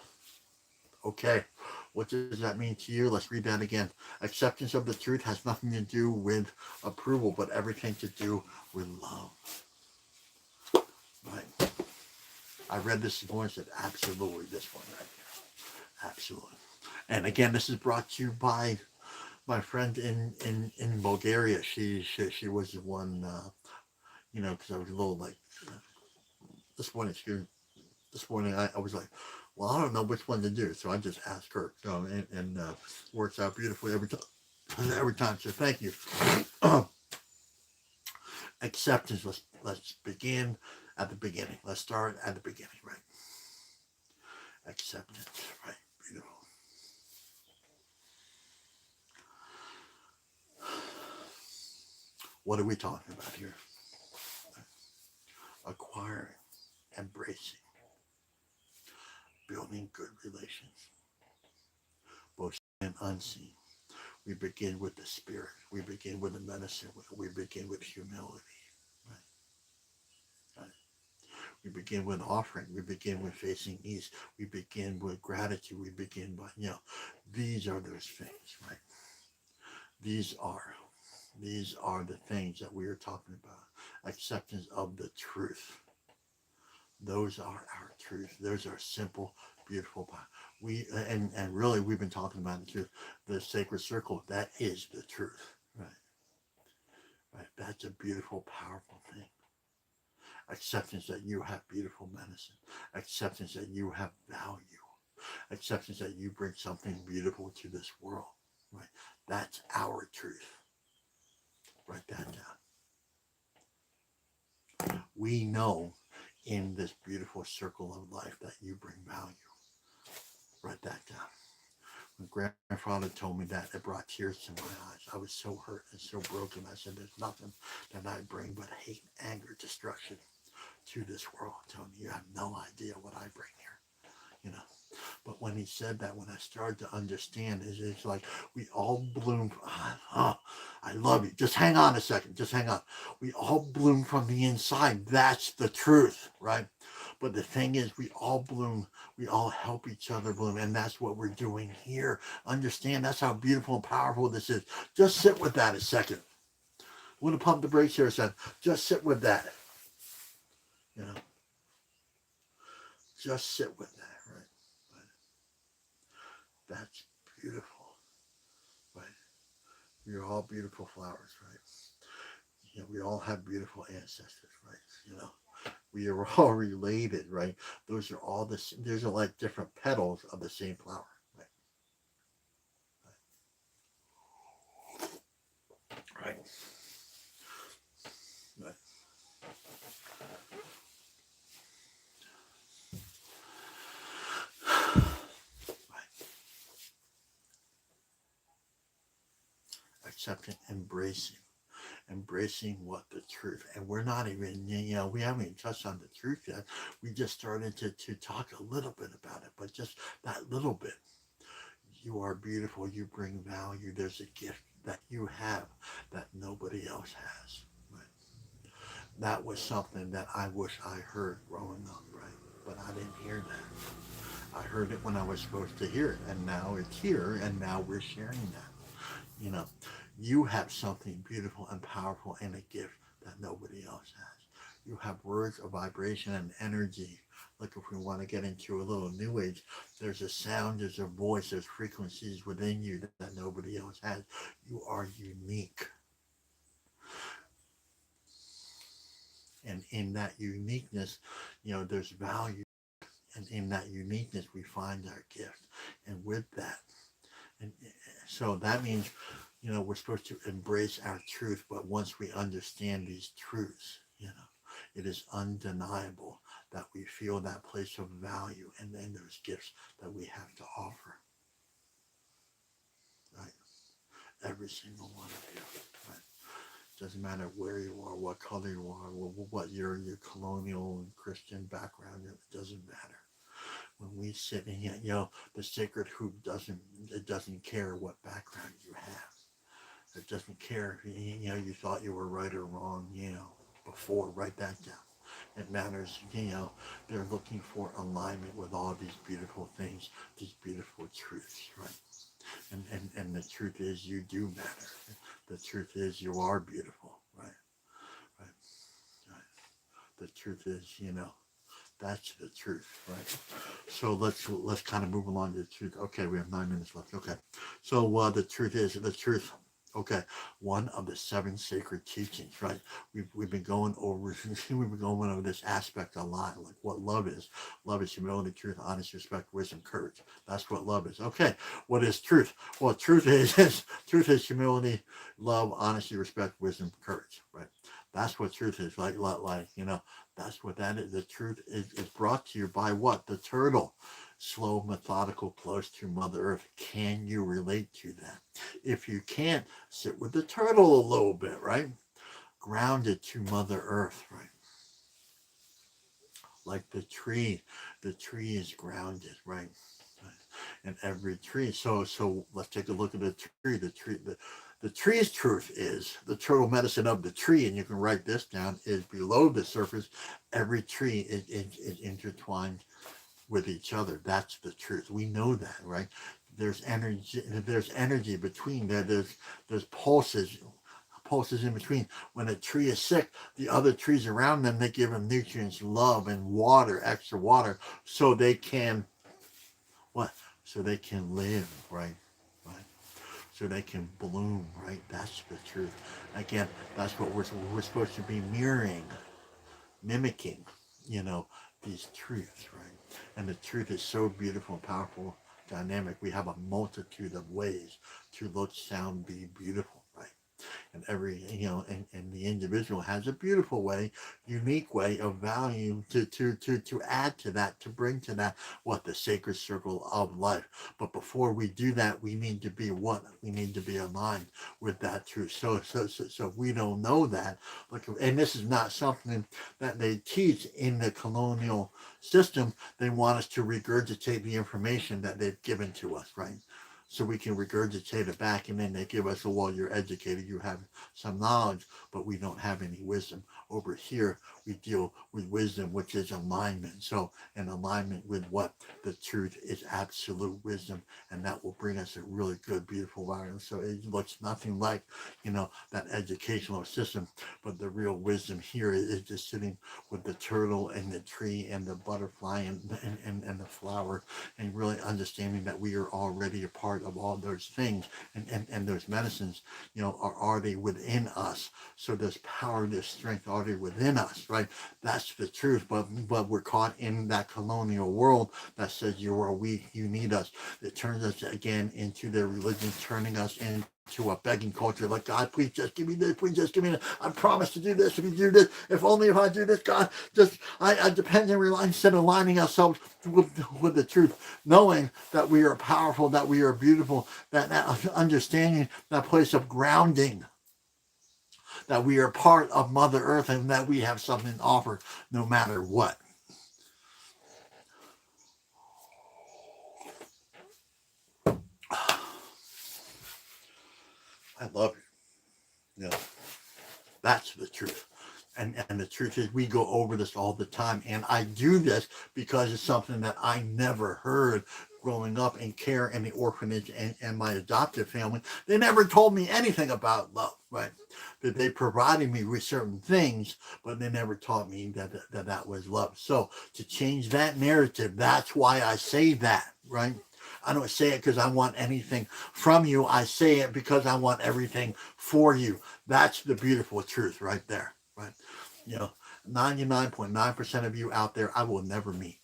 Okay. What does that mean to you? Let's read that again. Acceptance of the truth has nothing to do with approval, but everything to do with love. Right? I read this morning and said, absolutely, this one right here. Absolutely. And again, this is brought to you by my friend in Bulgaria. She was the one, because I was a little like, this morning, I was like, well, I don't know which one to do. So I just asked her, and works out beautifully every time. Every time. So thank you. Acceptance. Let's begin at the beginning. Let's start at the beginning, right? Acceptance, right? Beautiful. What are we talking about here? Acquiring, embracing, building good relations, both seen and unseen. We begin with the spirit. We begin with the medicine. We begin with humility. Right? Right. We begin with offering. We begin with facing ease. We begin with gratitude. We begin by, these are those things, right? These are the things that we are talking about. Acceptance of the truth. Those are our truth. Those are simple, beautiful. And really we've been talking about the truth. The sacred circle, that is the truth. Right. Right. That's a beautiful, powerful thing. Acceptance that you have beautiful medicine. Acceptance that you have value. Acceptance that you bring something beautiful to this world. Right. That's our truth. Write that down. We know in this beautiful circle of life that you bring value. Write that down. When grandfather told me that, it brought tears to my eyes. I was so hurt and so broken. I said, there's nothing that I bring but hate, anger, destruction to this world. Tony, you have no idea what I bring here. But when he said that, when I started to understand, it's like we all bloom. I love you. Just hang on a second. Just hang on. We all bloom from the inside. That's the truth, right? But the thing is, we all bloom. We all help each other bloom. And that's what we're doing here. Understand, that's how beautiful and powerful this is. Just sit with that a second. I'm going to pump the brakes here a second. Just sit with that. Just sit with that, right? That's beautiful. Right? We're all beautiful flowers, right? We all have beautiful ancestors, right? We are all related, right? Those are all those are like different petals of the same flower, right? Right. Right. Right. Accepting, embracing what the truth, and we're not even, we haven't even touched on the truth yet. We just started to talk a little bit about it, but just that little bit. You are beautiful. You bring value. There's a gift that you have that nobody else has. Right? That was something that I wish I heard growing up, right? But I didn't hear that. I heard it when I was supposed to hear it, and now it's here, and now we're sharing that. You have something beautiful and powerful and a gift that nobody else has. You have words of vibration and energy. Like if we want to get into a little new age, there's a sound, there's a voice, there's frequencies within you that nobody else has. You are unique. And in that uniqueness, there's value. And in that uniqueness, we find our gift. And with that, and so that means, we're supposed to embrace our truth. But once we understand these truths, it is undeniable that we feel that place of value and then those gifts that we have to offer. Right? Every single one of you. Right? Doesn't matter where you are, what color you are, what your colonial and Christian background, it doesn't matter. When we sit in here, the sacred hoop doesn't care what background you have. It doesn't care if you thought you were right or wrong, before. Write that down. It matters, they're looking for alignment with all these beautiful things, these beautiful truths, right? And the truth is you do matter. The truth is you are beautiful, right? Right. Right. The truth is, that's the truth, right? So let's kind of move along to the truth. Okay, we have 9 minutes left. Okay, so the truth is the truth. Okay, one of the seven sacred teachings, right? We've been going over we've been going over this aspect a lot, like what love is. Love is humility, truth, honesty, respect, wisdom, courage. That's what love is. Okay, what is truth? Well, truth is humility, love, honesty, respect, wisdom, courage. Right. That's what truth is. That's what that is. The truth is brought to you by what? The turtle. Slow, methodical, close to Mother Earth. Can you relate to that? If you can't, sit with the turtle a little bit, right? Grounded to Mother Earth, right? Like the tree. The tree is grounded, right? And every tree. So let's take a look at the tree. The tree's truth is the turtle medicine of the tree, and you can write this down, is below the surface. Every tree is intertwined with each other. That's the truth. We know that, right? There's energy. There's energy between there. There's pulses in between. When a tree is sick, the other trees around them, they give them nutrients, love, and water, extra water, so they can what? So they can live, right? Right. So they can bloom, right? That's the truth. Again, that's what we're supposed to be mirroring, mimicking, you know, these truths, right? And the truth is so beautiful and powerful, dynamic. We have a multitude of ways to look, sound, be beautiful, right? And and the individual has a beautiful way, unique way of value to add to that, to bring to that what the sacred circle of life. But before we do that, we need to be what? We need to be aligned with that truth. So if we don't know that, look, and this is not something that they teach in the colonial system. They want us to regurgitate the information that they've given to us, right? So we can regurgitate it back, and then they give us, well, you're educated, you have some knowledge, but we don't have any wisdom. Over here, we deal with wisdom, which is alignment. So in alignment with what? The truth is absolute wisdom, and that will bring us a really good, beautiful environment. So it looks nothing like, that educational system, but the real wisdom here is just sitting with the turtle and the tree and the butterfly and the flower, and really understanding that we are already a part of all those things, and those medicines, are they within us? So there's power, there's strength already within us, right? That's the truth. But we're caught in that colonial world that says you are weak, you need us. It turns us again into their religion, turning us into a begging culture, like, God, please just give me this, please just give me that. I promise to do this if you do this. If only if I do this, God, just I depend and rely, instead of aligning ourselves with the truth, knowing that we are powerful, that we are beautiful, that understanding, that place of grounding, that we are part of Mother Earth, and that we have something to offer no matter what. I love you. That's the truth. And the truth is, we go over this all the time, and I do this because it's something that I never heard growing up in care in the orphanage and my adoptive family. They never told me anything about love, right? That they provided me with certain things, but they never taught me that was love. So to change that narrative, that's why I say that, right? I don't say it because I want anything from you. I say it because I want everything for you. That's the beautiful truth right there, right? You know, 99.9% of you out there, I will never meet.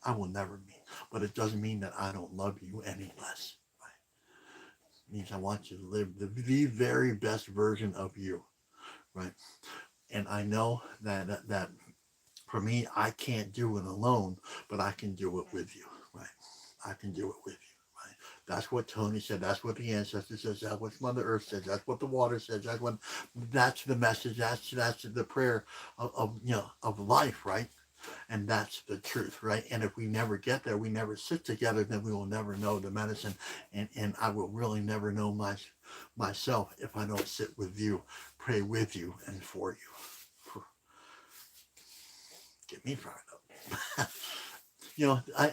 I will never meet. But it doesn't mean that I don't love you any less. Right? It means I want you to live the very best version of you, right? And I know that for me, I can't do it alone, but I can do it with you, right? I can do it with you. Right? That's what Tony said. That's what the ancestor says. That's what Mother Earth says. That's what the water says. That's the message. That's the prayer of life, right? And that's the truth, right? And if we never get there, we never sit together, then we will never know the medicine, and I will really never know myself if I don't sit with you, pray with you, and for you. get me fired up.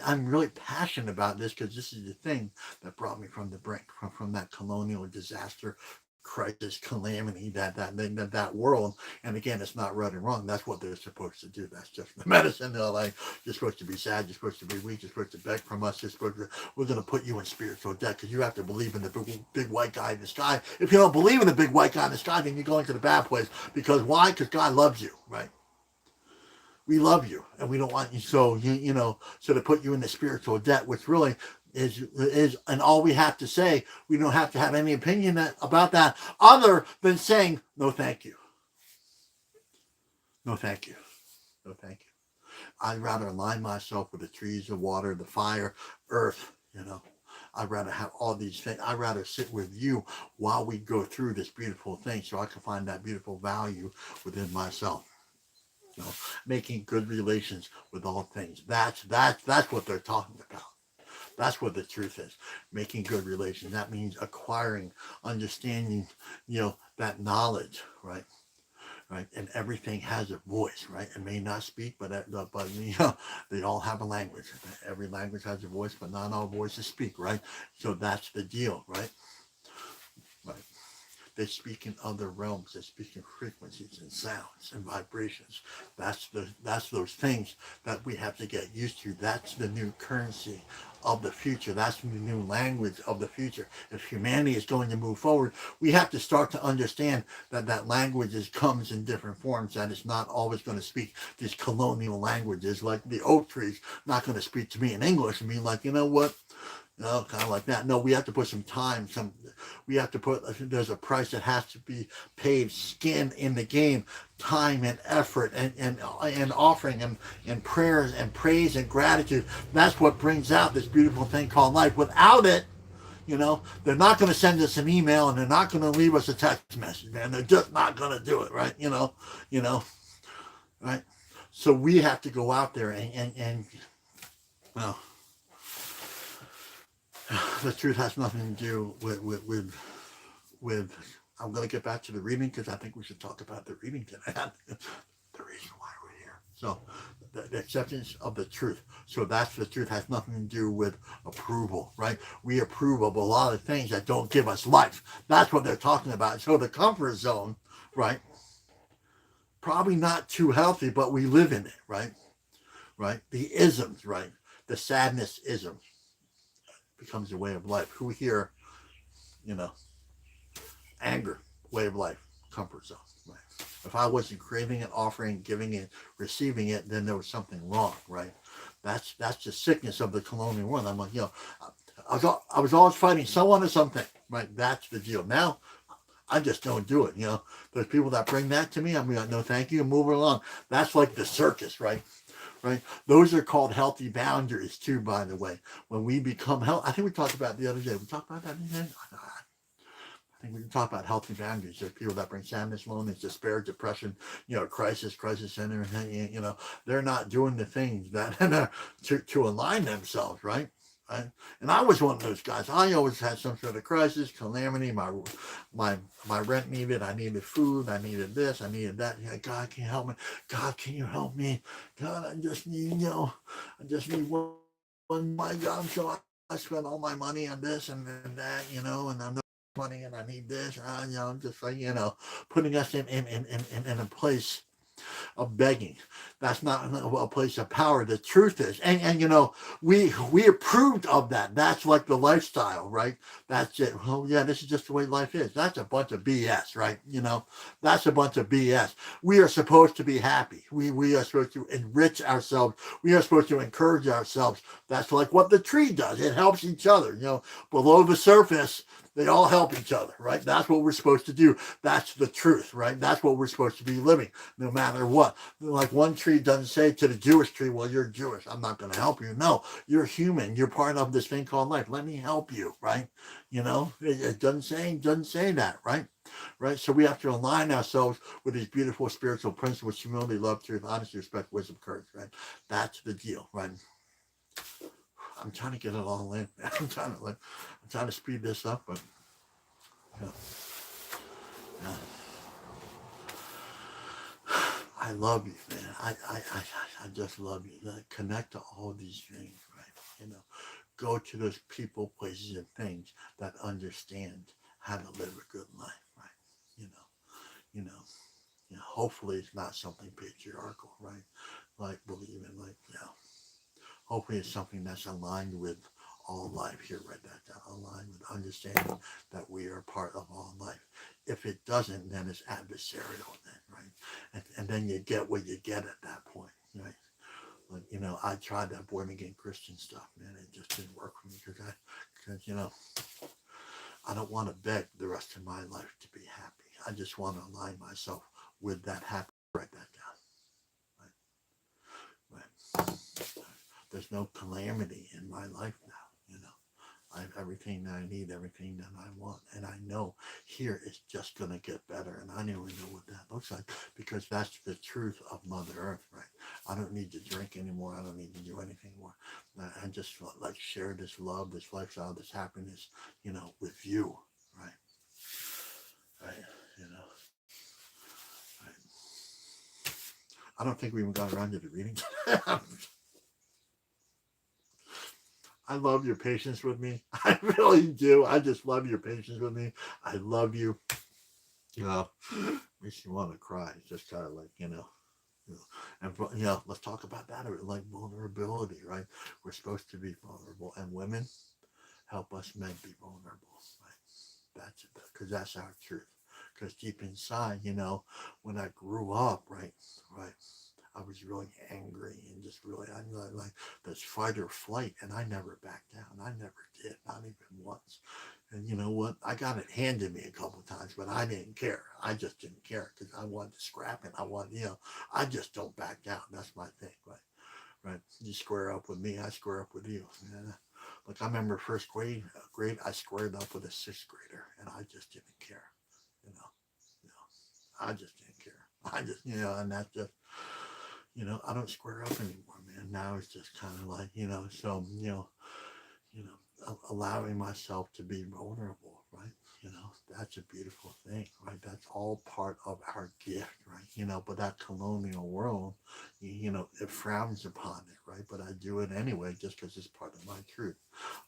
I'm really passionate about this because this is the thing that brought me from the brink, from that colonial disaster, crisis, calamity, that world. And again, it's not right and wrong. That's what they're supposed to do. That's just the medicine. They're like, you're supposed to be sad. You're supposed to be weak. You're supposed to beg from us. We're going to put you in spiritual debt because you have to believe in the big white guy in the sky. If you don't believe in the big white guy in the sky, then you're going to the bad place. Because why? Because God loves you, right? We love you and we don't want you. So, so to put you in the spiritual debt, which really is, and all we have to say, we don't have to have any opinion about that other than saying, no, thank you. No, thank you. No, thank you. I'd rather align myself with the trees, the water, the fire, earth, I'd rather have all these things. I'd rather sit with you while we go through this beautiful thing so I can find that beautiful value within myself. Making good relations with all things. That's what they're talking about. That's what the truth is. Making good relations. That means acquiring, understanding, that knowledge, right? Right, and everything has a voice, right? It may not speak, but they all have a language. Every language has a voice, but not all voices speak, right? So that's the deal, right? Right. They speak in other realms. They speak in frequencies and sounds and vibrations. That's those things that we have to get used to. That's the new currency of the future. That's the new language of the future. If humanity is going to move forward, we have to start to understand that language comes in different forms, that it's not always going to speak these colonial languages. Like the oak tree's not going to speak to me in English and be like, you know what? Kind of like that. No, we have to put some time. There's a price that has to be paid, skin in the game, time and effort and offering and prayers and praise and gratitude. That's what brings out this beautiful thing called life. Without it, they're not going to send us an email and they're not going to leave us a text message, man. They're just not going to do it, right? Right? So we have to go out there and well, the truth has nothing to do with I'm going to get back to the reading because I think we should talk about the reading tonight. The reason why we're here. So the acceptance of the truth. So that's the truth has nothing to do with approval, right? We approve of a lot of things that don't give us life. That's what they're talking about. So the comfort zone, right? Probably not too healthy, but we live in it, right? Right? The isms, right? The sadness ism becomes a way of life. Who here, anger, way of life, comfort zone. Right? If I wasn't craving it, offering, giving it, receiving it, then there was something wrong, right? That's the sickness of the colonial world. I'm like, I was always fighting someone or something, right? That's the deal. Now, I just don't do it. There's people that bring that to me. I'm like, no, thank you, and move along. That's like the circus, right? Right. Those are called healthy boundaries too, by the way. When we become I think we talked about it the other day. We talked about that again. I think we can talk about healthy boundaries. There's people that bring sadness, loneliness, despair, depression, crisis center. They're not doing the things that to align themselves, right? Right? And I was one of those guys. I always had some sort of crisis, calamity. My rent needed. I needed food. I needed this. I needed that. God, can you help me? God, can you help me? God, I just need one my job. So I spent all my money on this and that, and I'm not money and I need this. Just like putting us in a place of begging. That's not a place of power. The truth is, and we approved of that. That's like the lifestyle, right? That's it. Oh yeah, this is just the way life is. That's a bunch of BS, right? That's a bunch of BS. We are supposed to be happy. We are supposed to enrich ourselves. We are supposed to encourage ourselves. That's like what the tree does. It helps each other. Below the surface, they all help each other, right? That's what we're supposed to do. That's the truth, right? That's what we're supposed to be living, no matter what. Like one tree doesn't say to the Jewish tree, well, you're Jewish, I'm not going to help you. No, you're human. You're part of this thing called life. Let me help you, right? It doesn't say that, right? Right? So we have to align ourselves with these beautiful spiritual principles: humility, love, truth, honesty, respect, wisdom, courage, right? That's the deal, right? I'm trying to get it all in. I'm trying to speed this up, but yeah. I love you, man. I just love you. Like, connect to all these things, right? You know, go to those people, places, and things that understand how to live a good life, right? You know, you know, hopefully it's not something patriarchal, right? Like believing, like, hopefully it's something that's aligned with all life. Here, write that down. Aligned with understanding that we are part of all life. If it doesn't, then it's adversarial, then, right? And then you get what you get at that point, right? Like, I tried that born again Christian stuff, man. It just didn't work for me because I don't want to beg the rest of my life to be happy. I just want to align myself with that happy. Write that down. Right? Right. There's no calamity in my life now. I have everything that I need, everything that I want. And I know here it's just going to get better. And I don't even know what that looks like because that's the truth of Mother Earth, right? I don't need to drink anymore. I don't need to do anything more. I just like share this love, this lifestyle, this happiness, with you, right? Right. You know, right. I don't think we even got around to the reading. I love your patience with me. I really do. I just love your patience with me. I love you. Makes you want to cry. It's just kind of like, and let's talk about that. Like vulnerability, right? We're supposed to be vulnerable, and women help us men be vulnerable, right? That's it, because that's our truth. Because deep inside, when I grew up, right, I was really angry and just really, I like this fight or flight, and I never backed down. I never did, not even once. And you know what? I got it handed me a couple of times, but I didn't care. I just didn't care because I wanted to scrap it. I just don't back down. That's my thing, right? Right? You square up with me, I square up with you. And, like I remember first grade, I squared up with a sixth grader, and I just didn't care. You know, you know, I just didn't care. I just, and that's just, I don't square up anymore, man. Now it's just kind of like, so, allowing myself to be vulnerable, right? That's a beautiful thing, right? That's all part of our gift, right? But that colonial world, it frowns upon it, right? But I do it anyway just because it's part of my truth.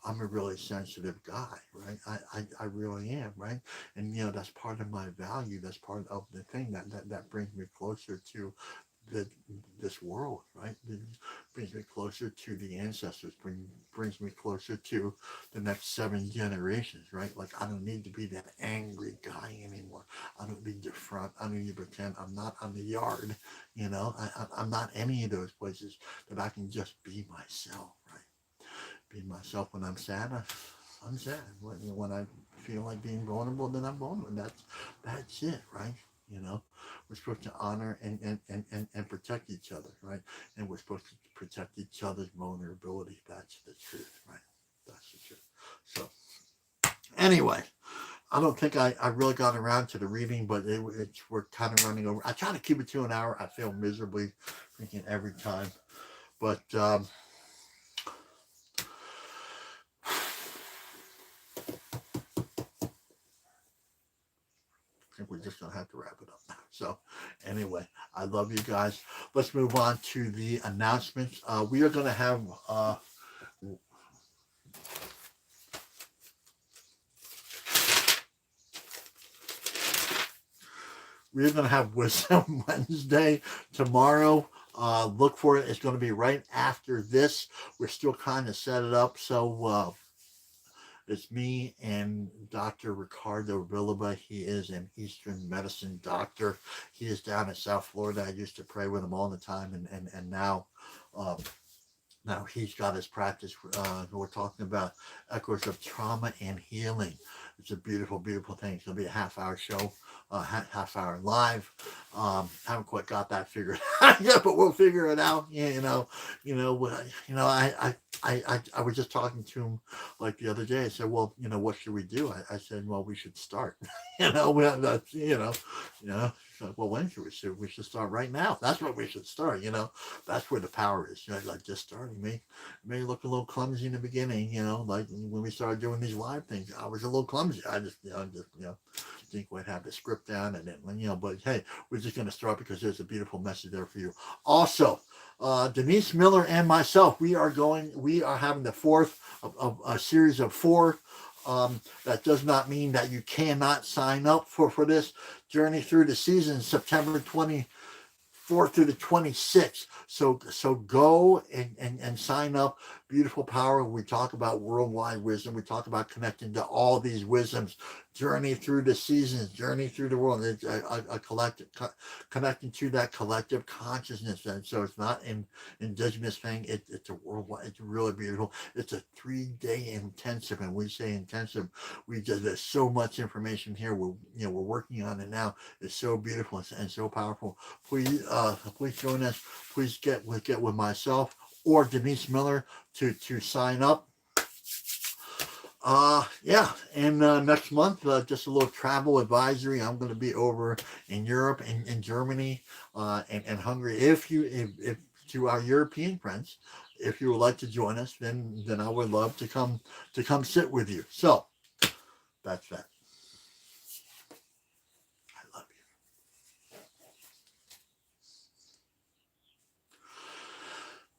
I'm a really sensitive guy, right? I really am, right? And, that's part of my value. That's part of the thing that brings me closer to the, this world, right? It brings me closer to the ancestors, brings me closer to the next 7 generations, right? Like I don't need to be that angry guy anymore. I don't need to front. I don't need to pretend I'm not on the yard. I'm not any of those places that I can just be myself, right? Be myself when I'm sad. I'm sad. When I feel like being vulnerable, then I'm vulnerable. That's it, right? You know, we're supposed to honor and protect each other, right? And we're supposed to protect each other's vulnerability. That's the truth, right? That's the truth. So, anyway, I don't think I really got around to the reading, but we're kind of running over. I try to keep it to an hour. I fail miserably freaking every time. But, I think we're just going to have to wrap it up now. So, anyway, I love you guys. Let's move on to the announcements. We are going to have Wisdom Wednesday tomorrow. Look for it. It's going to be right after this. We're still kind of set it up. So, it's me and Dr. Ricardo Villaba. He is an Eastern medicine doctor. He is down in South Florida. I used to pray with him all the time, and now he's got his practice. We're talking about echoes of trauma and healing. It's a beautiful, beautiful thing. It's going to be a half-hour show, half-hour live. Haven't quite got that figured out yet, but we'll figure it out. I was just talking to him like the other day. I said, well, what should we do? I said, well, we should start. So, well, when should we start? We should start right now. That's what we should start. That's where the power is. Like just starting. May look a little clumsy in the beginning. Like when we started doing these live things, I was a little clumsy. I just think we'd have the script down, and then, but hey, we're just going to start because there's a beautiful message there for you. Also, Denise Miller and myself, we are having the fourth of a series of 4. That does not mean that you cannot sign up for this Journey Through the Season, September 24th through the 26th. So go and sign up. Beautiful Power. We talk about worldwide wisdom. We talk about connecting to all these wisdoms. Journey through the seasons. Journey through the world. It's a collective connecting to that collective consciousness. And so it's not an indigenous thing. It's a worldwide. It's really beautiful. It's a 3-day intensive, and we say intensive. There's so much information here. We're working on it now. It's so beautiful and so powerful. Please join us. Please get with myself or Denise Miller to sign up. And next month, just a little travel advisory. I'm going to be over in Europe and in Germany and Hungary. If to our European friends, if you would like to join us, then I would love to come sit with you. So that's that. I love you.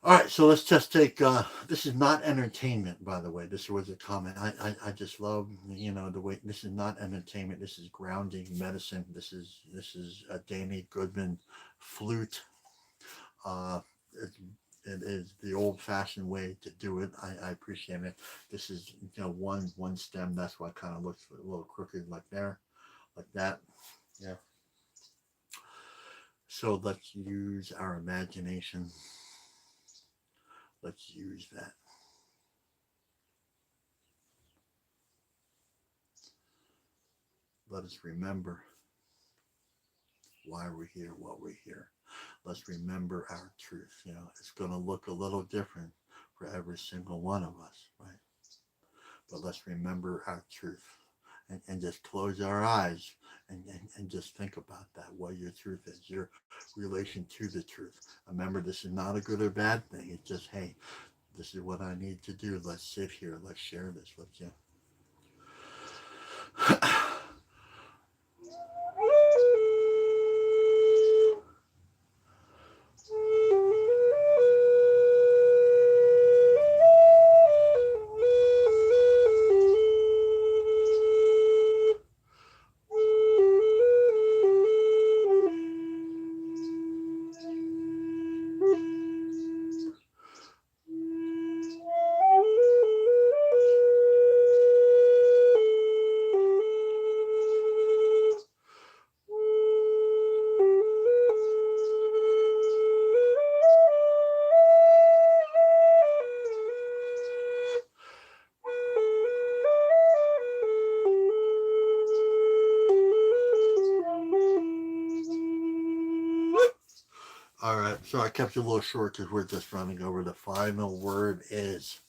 All right, so let's just take, this is not entertainment, by the way. This was a comment. I just love, the way, this is not entertainment. This is grounding medicine. This is a Danny Goodman flute. It is the old-fashioned way to do it. I appreciate it. This is, one stem. That's why it kind of looks a little crooked like there, like that. Yeah. So let's use our imagination. Let's use that. Let us remember why we're here, what we're here. Let's remember our truth. It's going to look a little different for every single one of us, right? But let's remember our truth and just close our eyes and just think about that, what your truth is, your relation to the truth. Remember, this is not a good or bad thing. It's just, hey, this is what I need to do. Let's sit here. Let's share this. All right, so I kept it a little short because we're just running over. The final word is,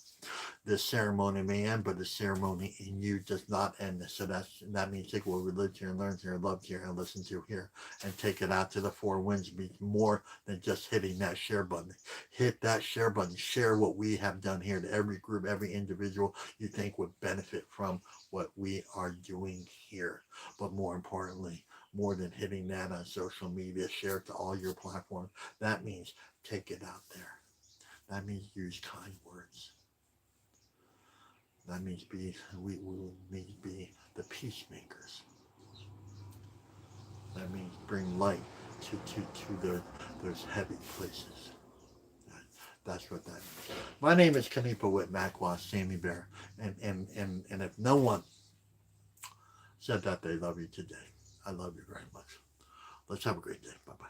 the ceremony may end, but the ceremony in you does not end. So that means take what we lived here and learned here, loved here, and listened to here, and take it out to the 4 winds. Be more than just hitting that share button. Hit that share button. Share what we have done here to every group, every individual you think would benefit from what we are doing here. But more importantly, more than hitting that on social media, share it to all your platforms. That means take it out there. That means use kind words. That means we need to be the peacemakers. That means bring light to those heavy places. That's what that means. My name is Kanipa Whitmakwa, Sammy Bear, and if no one said that they love you today, I love you very much. Let's have a great day. Bye-bye.